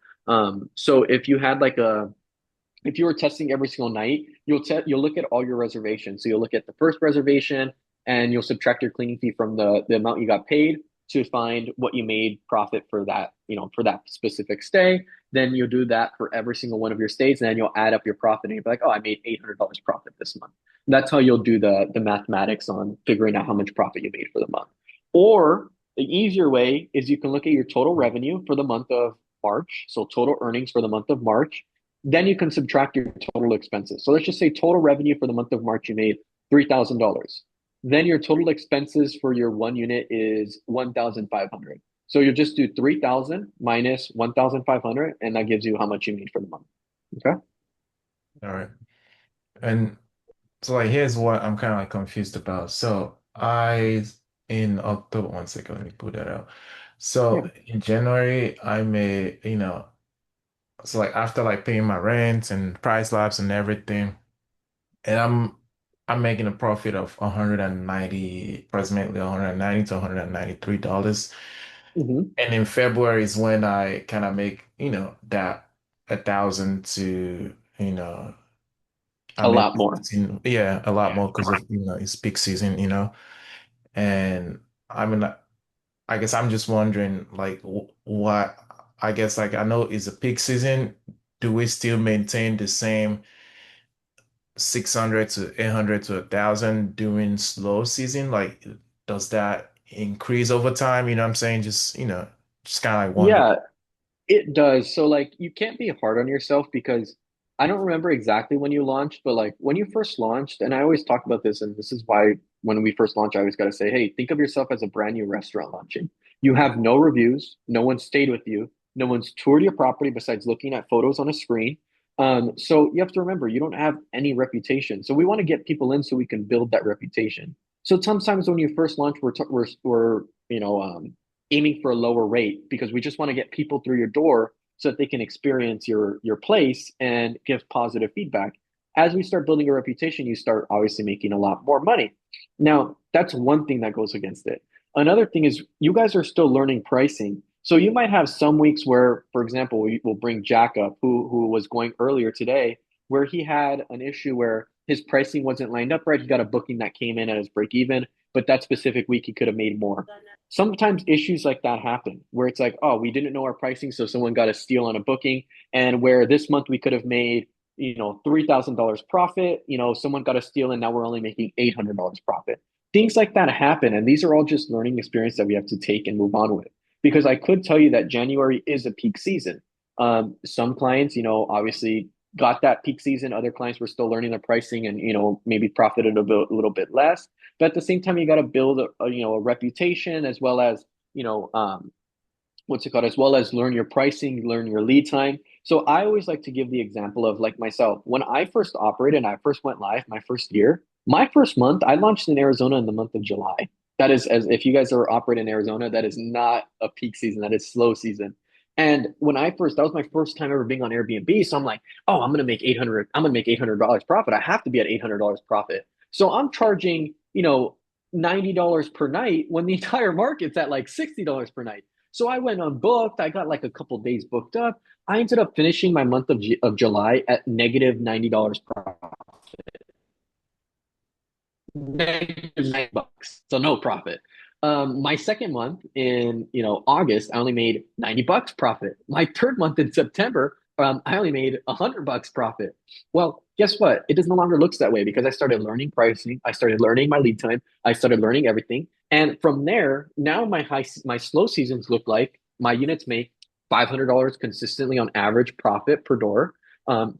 So if you were testing every single night, you'll look at all your reservations. So you'll look at the first reservation and you'll subtract your cleaning fee from the amount you got paid to find what you made profit for that, for that specific stay. Then you'll do that for every single one of your stays, and then you'll add up your profit and you'll be like, oh, I made $800 profit this month. And that's how you'll do the mathematics on figuring out how much profit you made for the month. Or the easier way is you can look at your total revenue for the month of March, so total earnings for the month of March. Then you can subtract your total expenses. So let's just say total revenue for the month of March, you made $3,000. Then your total expenses for your one unit is 1,500. So you'll just do 3,000 minus 1,500, and that gives you how much you made for the month. Okay. All right. And so like here's what I'm kind of like confused about. So I in October, one second, let me put that out. Yeah. So in January, I made, so like after like paying my rent and price labs and everything, and I'm making a profit of 190, approximately 190 to $193. Hmm. And in February is when I kind of make, that 1,000 to, I A make lot more. yeah, a lot Yeah. more because of, it's peak season, and I mean, I guess I'm just wondering, like, what, I guess, like, I know it's a peak season. Do we still maintain the same 600 to 800 to 1,000 during slow season? Like, does that increase over time? You know what I'm saying? Just kind of like wondering. Yeah, it does. So like you can't be hard on yourself because I don't remember exactly when you launched, but like when you first launched, and I always talk about this, and this is why when we first launched, I always got to say, hey, think of yourself as a brand new restaurant launching. You have no reviews, no one stayed with you, no one's toured your property besides looking at photos on a screen. So you have to remember you don't have any reputation. So we want to get people in so we can build that reputation. So sometimes when you first launch, we're aiming for a lower rate because we just want to get people through your door so that they can experience your place and give positive feedback. As we start building a reputation, you start obviously making a lot more money. Now, that's one thing that goes against it. Another thing is you guys are still learning pricing. So you might have some weeks where, for example, we will bring Jack up, who was going earlier today. where he had an issue where his pricing wasn't lined up right. He got a booking that came in at his break even, but that specific week he could have made more. Sometimes issues like that happen where it's like, oh, we didn't know our pricing, so someone got a steal on a booking, and where this month we could have made $3,000 profit, someone got a steal and now we're only making $800 profit. Things like that happen, and these are all just learning experience that we have to take and move on with. Because I could tell you that January is a peak season. Some clients, obviously got that peak season. Other clients were still learning their pricing and, maybe profited a little bit less. But at the same time, you got to build a reputation as well as, what's it called, as well as learn your pricing, learn your lead time. So I always like to give the example of like myself. When I first operated and I first went live my first year, my first month, I launched in Arizona in the month of July. That is, as if you guys are operating in Arizona, that is not a peak season. That is slow season. And that was my first time ever being on Airbnb. So I'm like, oh, I'm gonna make $800 profit. I have to be at $800 profit. So I'm charging, $90 per night when the entire market's at like $60 per night. So I went unbooked. I got like a couple days booked up. I ended up finishing my month of July at negative $90 profit. Negative $9, so no profit. My second month in August, I only made $90 profit. My third month in September, I only made $100 profit. Well, guess what? It does no longer looks that way because I started learning pricing. I started learning my lead time. I started learning everything, and from there, now my slow seasons look like my units make $500 consistently on average profit per door.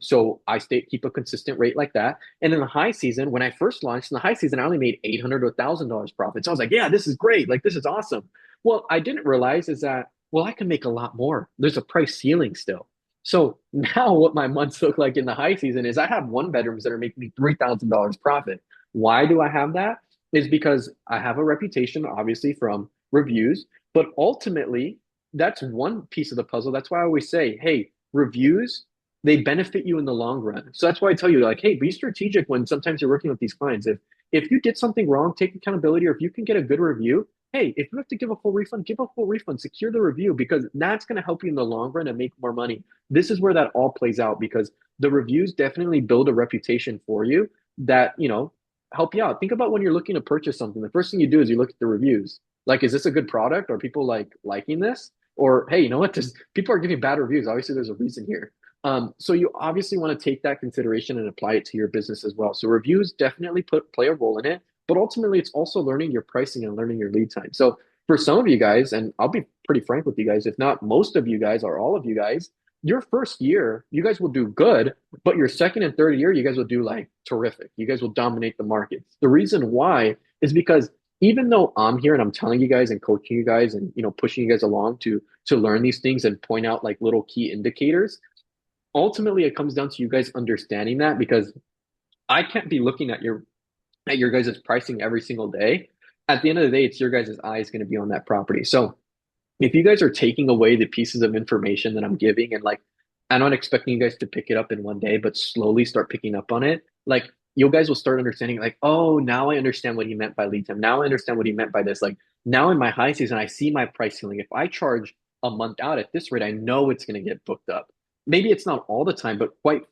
So I keep a consistent rate like that. And in the high season, when I first launched in the high season, I only made $800 to $1,000 profit. So I was like, yeah, this is great. Like, this is awesome. Well, I didn't realize is that, well, I can make a lot more. There's a price ceiling still. So now what my months look like in the high season is I have one bedrooms that are making me $3,000 profit. Why do I have that? Is because I have a reputation, obviously, from reviews, but ultimately, that's one piece of the puzzle. That's why I always say, hey, reviews, they benefit you in the long run. So that's why I tell you, like, hey, be strategic when sometimes you're working with these clients. If you did something wrong, take accountability, or if you can get a good review, hey, if you have to give a full refund, give a full refund, secure the review, because that's going to help you in the long run and make more money. This is where that all plays out, because the reviews definitely build a reputation for you that, help you out. Think about when you're looking to purchase something. The first thing you do is you look at the reviews. Like, is this a good product? Are people liking this? Or, hey, you know what? People are giving bad reviews. Obviously, there's a reason here. So you obviously want to take that consideration and apply it to your business as well. So reviews definitely play a role in it, but ultimately it's also learning your pricing and learning your lead time. So for some of you guys, and I'll be pretty frank with you guys, if not most of you guys or all of you guys, your first year, you guys will do good, but your second and third year, you guys will do like terrific. You guys will dominate the market. The reason why is because even though I'm here and I'm telling you guys and coaching you guys and pushing you guys along to learn these things and point out like little key indicators, ultimately it comes down to you guys understanding that, because I can't be looking at your guys' pricing every single day. At the end of the day, it's your guys' eyes going to be on that property. So if you guys are taking away the pieces of information that I'm giving, and like, I'm not expecting you guys to pick it up in one day, but slowly start picking up on it, like, you guys will start understanding, like, oh, now I understand what he meant by lead time. Now I understand what he meant by this. Like, now in my high season, I see my price ceiling. If I charge a month out at this rate, I know it's going to get booked up. Maybe it's not all the time, but quite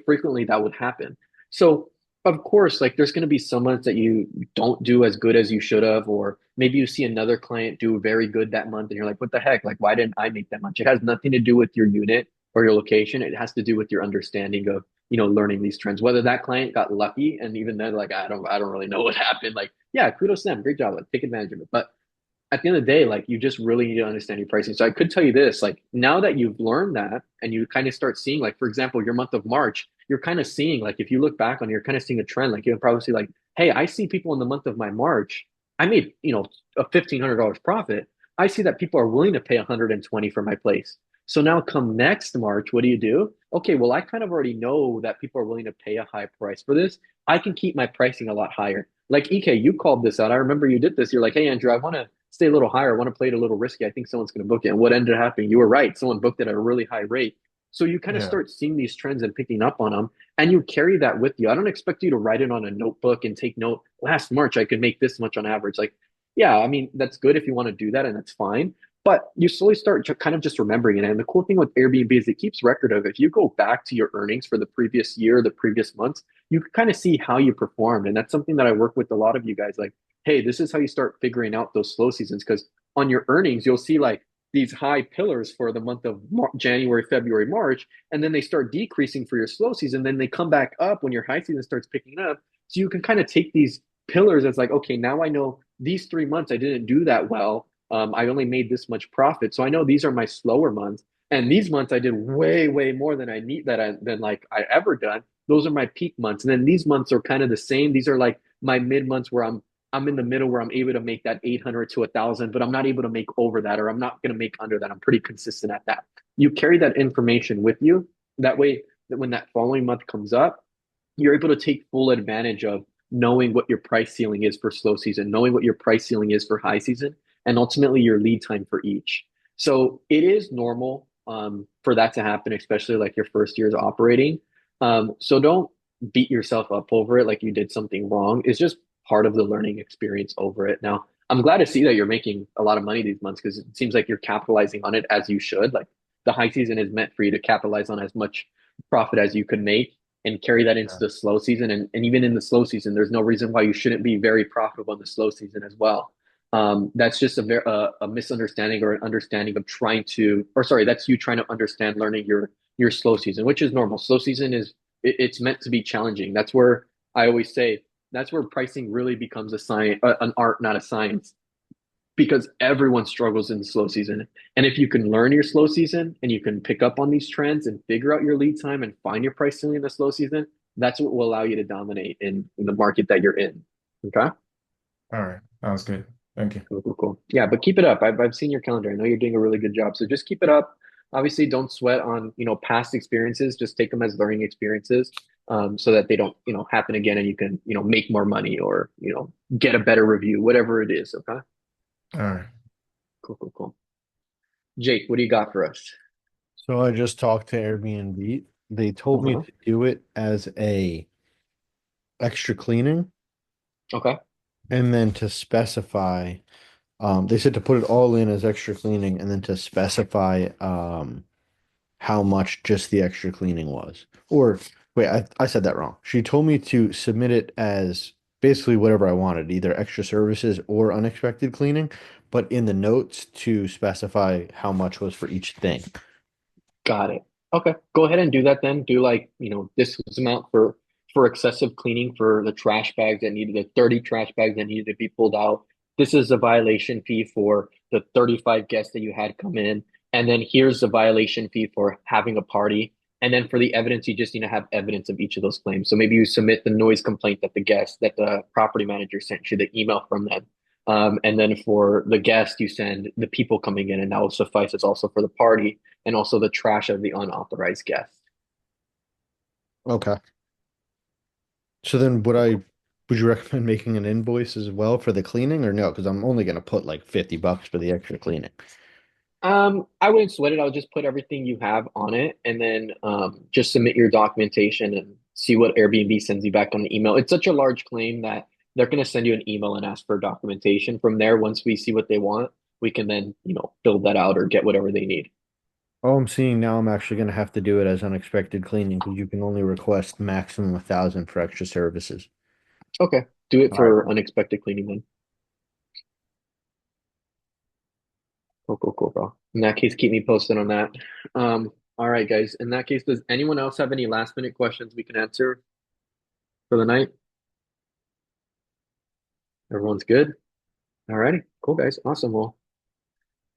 frequently that would happen. So of course, like, there's going to be some months that you don't do as good as you should have, or maybe you see another client do very good that month and you're like, what the heck? Like, why didn't I make that much? It has nothing to do with your unit or your location. It has to do with your understanding of, learning these trends. Whether that client got lucky and even then, like, I don't really know what happened. Like, yeah, kudos to them. Great job. Like, take advantage of it. But at the end of the day, like, you just really need to understand your pricing. So I could tell you this, like, now that you've learned that and you kind of start seeing, like, for example, your month of March, you're kind of seeing, like, if you look back on, you're kind of seeing a trend. Like, you can probably see, like, hey, I see people in the month of my March, I made, a $1,500 profit. I see that people are willing to pay 120 for my place. So now come next March, what do? Okay, well, I kind of already know that people are willing to pay a high price for this. I can keep my pricing a lot higher. Like, EK, you called this out. I remember you did this. You're like, hey, Andrew, I want to stay a little higher. I want to play it a little risky. I think someone's going to book it. And what ended up happening? You were right. Someone booked it at a really high rate. So you kind of Yeah. start seeing these trends and picking up on them, and you carry that with you. I don't expect you to write it on a notebook and take note. Last March, I could make this much on average. Like, yeah, I mean, that's good if you want to do that, and that's fine. But you slowly start kind of just remembering it. And the cool thing with Airbnb is it keeps record of if you go back to your earnings for the previous year, the previous months, you can kind of see how you performed. And that's something that I work with a lot of you guys like, hey, this is how you start figuring out those slow seasons. Because on your earnings, you'll see like these high pillars for the month of January, February, March, and then they start decreasing for your slow season. Then they come back up when your high season starts picking up. So you can kind of take these pillars as like, okay, now I know these 3 months I didn't do that well. I only made this much profit, so I know these are my slower months. And these months I did way, way more than I need than like I ever done. Those are my peak months, and then these months are kind of the same. These are like my mid months where I'm in the middle where I'm able to make that 800 to 1,000, but I'm not able to make over that, or I'm not going to make under that. I'm pretty consistent at that. You carry that information with you. That way, that when that following month comes up, you're able to take full advantage of knowing what your price ceiling is for slow season, knowing what your price ceiling is for high season, and ultimately your lead time for each. So it is normal for that to happen, especially like your first years operating. So don't beat yourself up over it like you did something wrong. It's just part of the learning experience over it. Now, I'm glad to see that you're making a lot of money these months because it seems like you're capitalizing on it as you should. Like the high season is meant for you to capitalize on as much profit as you could make and carry that into Yeah. the slow season. And even in the slow season, there's no reason why you shouldn't be very profitable in the slow season as well. That's just a misunderstanding or an understanding of trying to, or sorry, that's you trying to understand learning your slow season, which is normal. Slow season it's meant to be challenging. That's where I always say that's where pricing really becomes a science, an art, not a science, because everyone struggles in the slow season. And if you can learn your slow season and you can pick up on these trends and figure out your lead time and find your price ceiling in the slow season, that's what will allow you to dominate in the market that you're in. Okay. All right. That was good. Thank you. Cool, cool, cool. Yeah, but keep it up. I've seen your calendar. I know you're doing a really good job. So just keep it up. Obviously, don't sweat on, past experiences. Just take them as learning experiences, so that they don't, happen again and you can, make more money or, get a better review, whatever it is. Okay. All right. Cool, cool, cool. Jake, what do you got for us? So I just talked to Airbnb. They told me Uh-huh. to do it as a extra cleaning Okay. and then to specify, they said to put it all in as extra cleaning and then to specify how much just the extra cleaning was. Or wait, I said that wrong. She told me to submit it as basically whatever I wanted, either extra services or unexpected cleaning, but in the notes to specify how much was for each thing. Got it. Okay. Go ahead and do that then. Do like, this was amount for excessive cleaning for the trash bags that needed the 30 trash bags that needed to be pulled out. This is a violation fee for the 35 guests that you had come in. And then here's the violation fee for having a party. And then for the evidence, you just need to have evidence of each of those claims. So maybe you submit the noise complaint that the property manager sent you, the email from them. And then for the guest, you send the people coming in, and that will suffice as also for the party and also the trash of the unauthorized guests. Okay. So then would you recommend making an invoice as well for the cleaning or no? Because I'm only gonna put like $50 for the extra cleaning. I wouldn't sweat it. I'll just put everything you have on it and then just submit your documentation and see what Airbnb sends you back on the email. It's such a large claim that they're going to send you an email and ask for documentation. From there, once we see what they want, we can then, build that out or get whatever they need. Oh, I'm seeing now I'm actually gonna have to do it as unexpected cleaning because you can only request maximum 1,000 for extra services. Okay. Do it All right. for unexpected cleaning then. Cool, cool, cool, bro. In that case, keep me posted on that. All right, guys. In that case, does anyone else have any last minute questions we can answer for the night? Everyone's good? All righty. Cool, guys. Awesome. Well,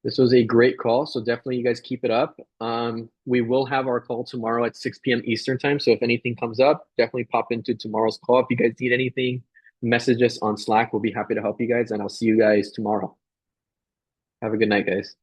this was a great call. So definitely you guys keep it up. We will have our call tomorrow at 6 p.m. Eastern time. So if anything comes up, definitely pop into tomorrow's call. If you guys need anything, message us on Slack. We'll be happy to help you guys, and I'll see you guys tomorrow. Have a good night, guys.